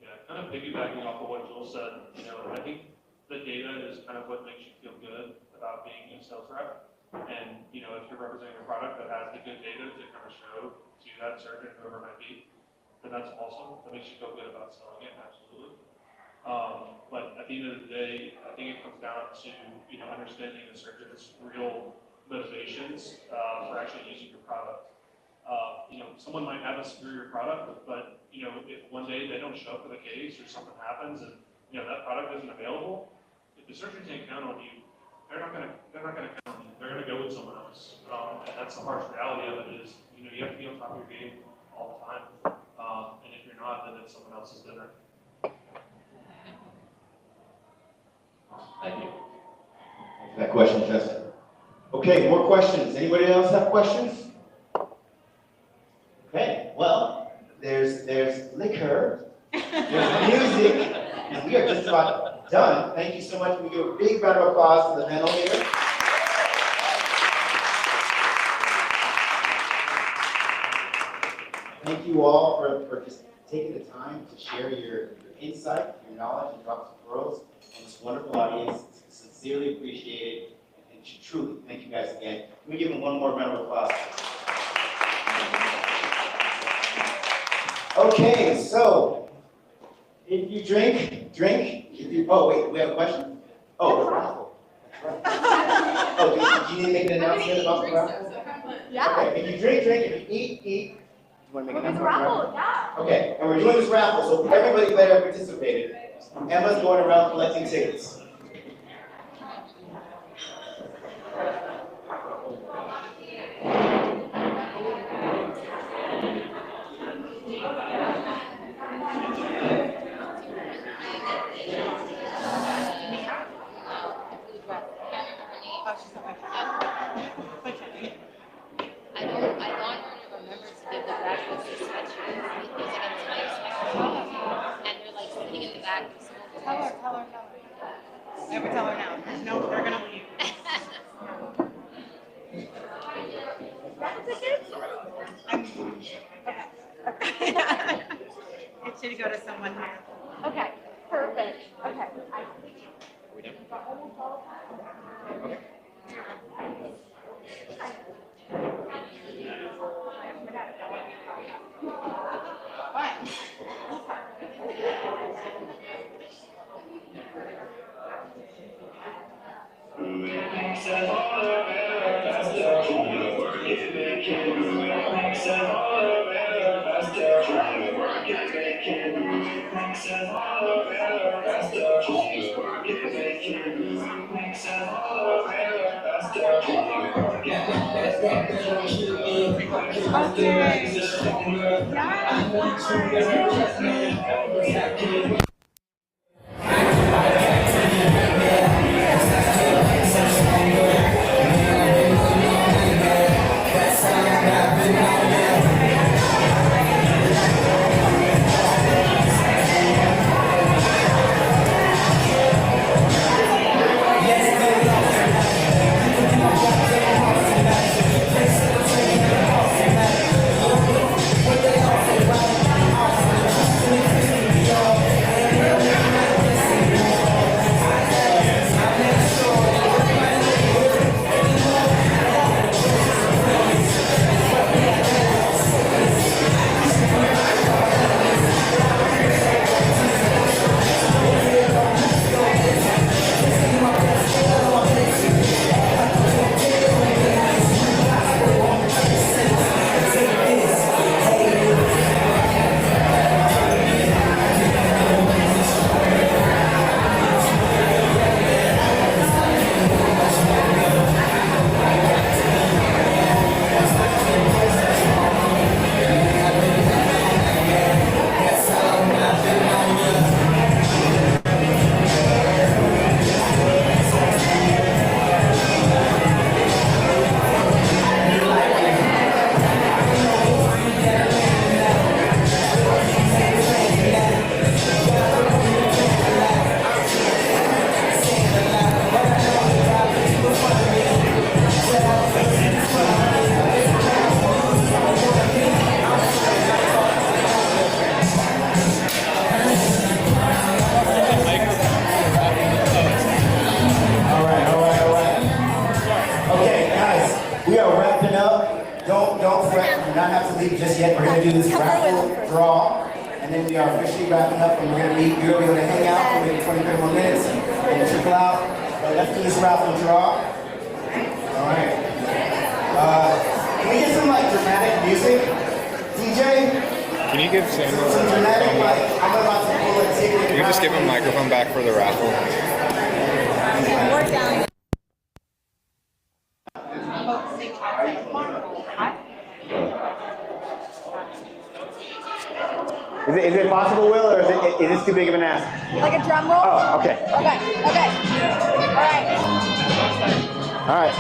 Yeah, kind of piggybacking off of what Joel said, I think the data is kind of what makes you feel good about being a sales rep. And, if you're representing a product that has the good data to kind of show to that surgeon, whoever it might be, then that's awesome. That makes you feel good about selling it, absolutely. But at the end of the day, I think it comes down to, understanding the surgeon's real motivations for actually using your product. Someone might have a superior product, but, if one day they don't show up for the case or something happens and, that product isn't available, if the surgeon can't count on you, they're not gonna count on you. They're gonna go with someone else. And that's the harsh reality of it is, you have to be on top of your game all the time. And if you're not, then it's someone else's dinner. Thank you. Thanks for that question, Justin. Okay, more questions. Anybody else have questions? Okay, well, there's liquor, there's music, and we are just about done. Thank you so much. We give a big round of applause to the panel here. Thank you all for just taking the time to share your insight, your knowledge, and drop some pearls on this wonderful audience. Sincerely appreciate it, and truly thank you guys again. Can we give them one more round of applause? Okay, so if you drink. Oh wait, we have a question. Oh, the raffle. That's right. Oh, do you need to make an announcement about the raffle? Yeah. Okay, if you drink. If you eat. You want to make an announcement? Raffle, yeah. Okay, and we're doing this raffle, so everybody better participate. Emma's going around collecting tickets. Never tell her now. No, they're gonna leave. It should go to someone here. Okay, perfect. Okay. leave just yet. We're gonna do this raffle draw, and then we are officially wrapping up, and you're gonna be able to hang out for maybe 20, 30 more minutes and trickle out. But let's do this raffle draw. All right. Can we get some like dramatic music? DJ? Can you give Samuel Some a dramatic, microphone like, back? I'm about to pull a ticket. Can you just give him a microphone back for the raffle? Is it possible, Will, or is this too big of an ask? Like a drum roll? Oh, okay. Okay. All right.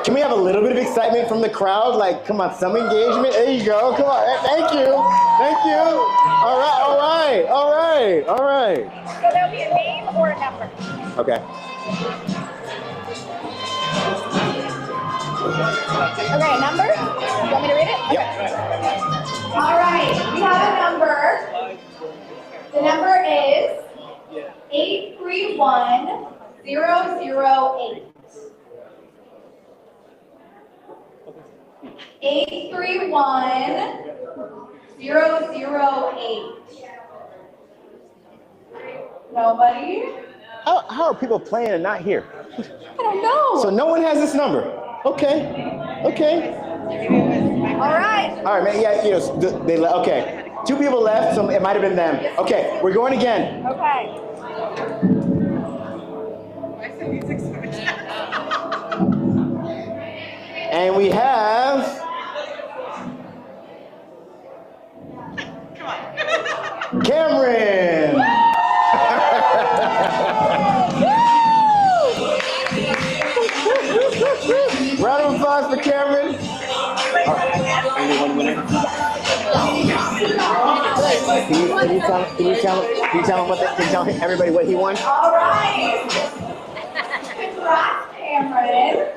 Can we have a little bit of excitement from the crowd? Like, come on, some engagement. There you go. Come on. Thank you. Thank you. All right. So there'll be a name or a number. Okay. Okay, a number? You want me to read it? Okay. Yep. All right, we have a number. The number is 831008. 831008. Nobody? How are people playing and not here? I don't know. So no one has this number. Okay. All right. All right, man. Yeah, okay. 2 people left, so it might have been them. Okay, we're going again. Okay. And we have Cameron. Round of applause for Cameron. Only one winner. Can you tell everybody what he won? All right. Congrats, Cameron.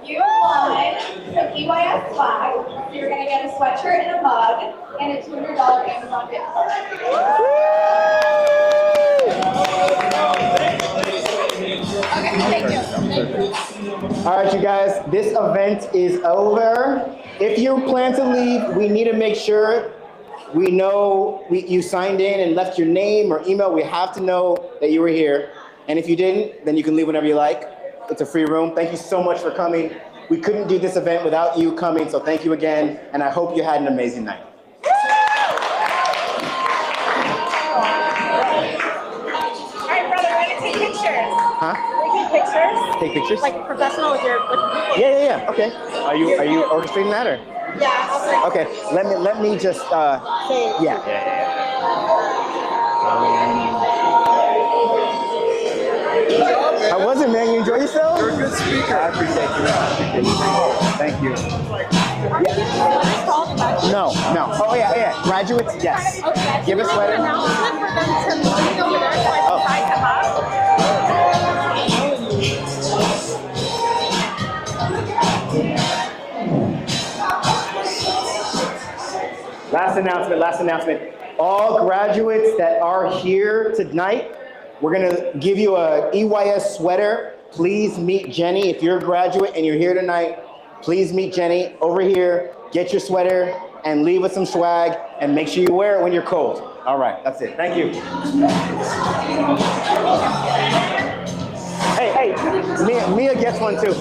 You won the EYS flag. You're going to get a sweatshirt and a mug and a $200 Amazon gift card. Okay, thank you. All right, you guys, this event is over. If you plan to leave, we need to make sure we know you signed in and left your name or email. We have to know that you were here. And if you didn't, then you can leave whenever you like. It's a free room. Thank you so much for coming. We couldn't do this event without you coming, so thank you again, and I hope you had an amazing night. All right, brother, we're going to take pictures. Huh? We take pictures? Take pictures? Like professional with your... Yeah. Okay. Are you orchestrating that or? Yeah, I'll Okay. Let me just yeah. How was it, man? You enjoy yourself? You're a good speaker. I appreciate you. Thank you. Yeah. No. Oh yeah. Graduates, yes. Okay. Give a sweater. Announcement for them to meet over there so I can sign them up. Last announcement. All graduates that are here tonight, we're gonna give you a EYS sweater. Please meet Jenny. If you're a graduate and you're here tonight, please meet Jenny over here. Get your sweater and leave with some swag and make sure you wear it when you're cold. All right, that's it. Thank you. Hey, Mia gets one too.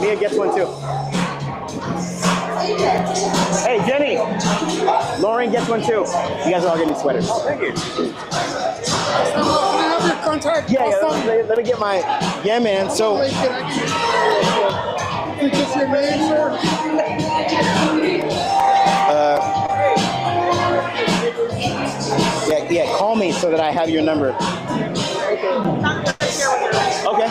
Hey, Jenny. Lauren gets one too. You guys are all getting sweaters. Thank you. Can I have your contact? Yeah, let me get my, yeah, man. So, Is this your name, sir? Yeah, call me so that I have your number. Okay.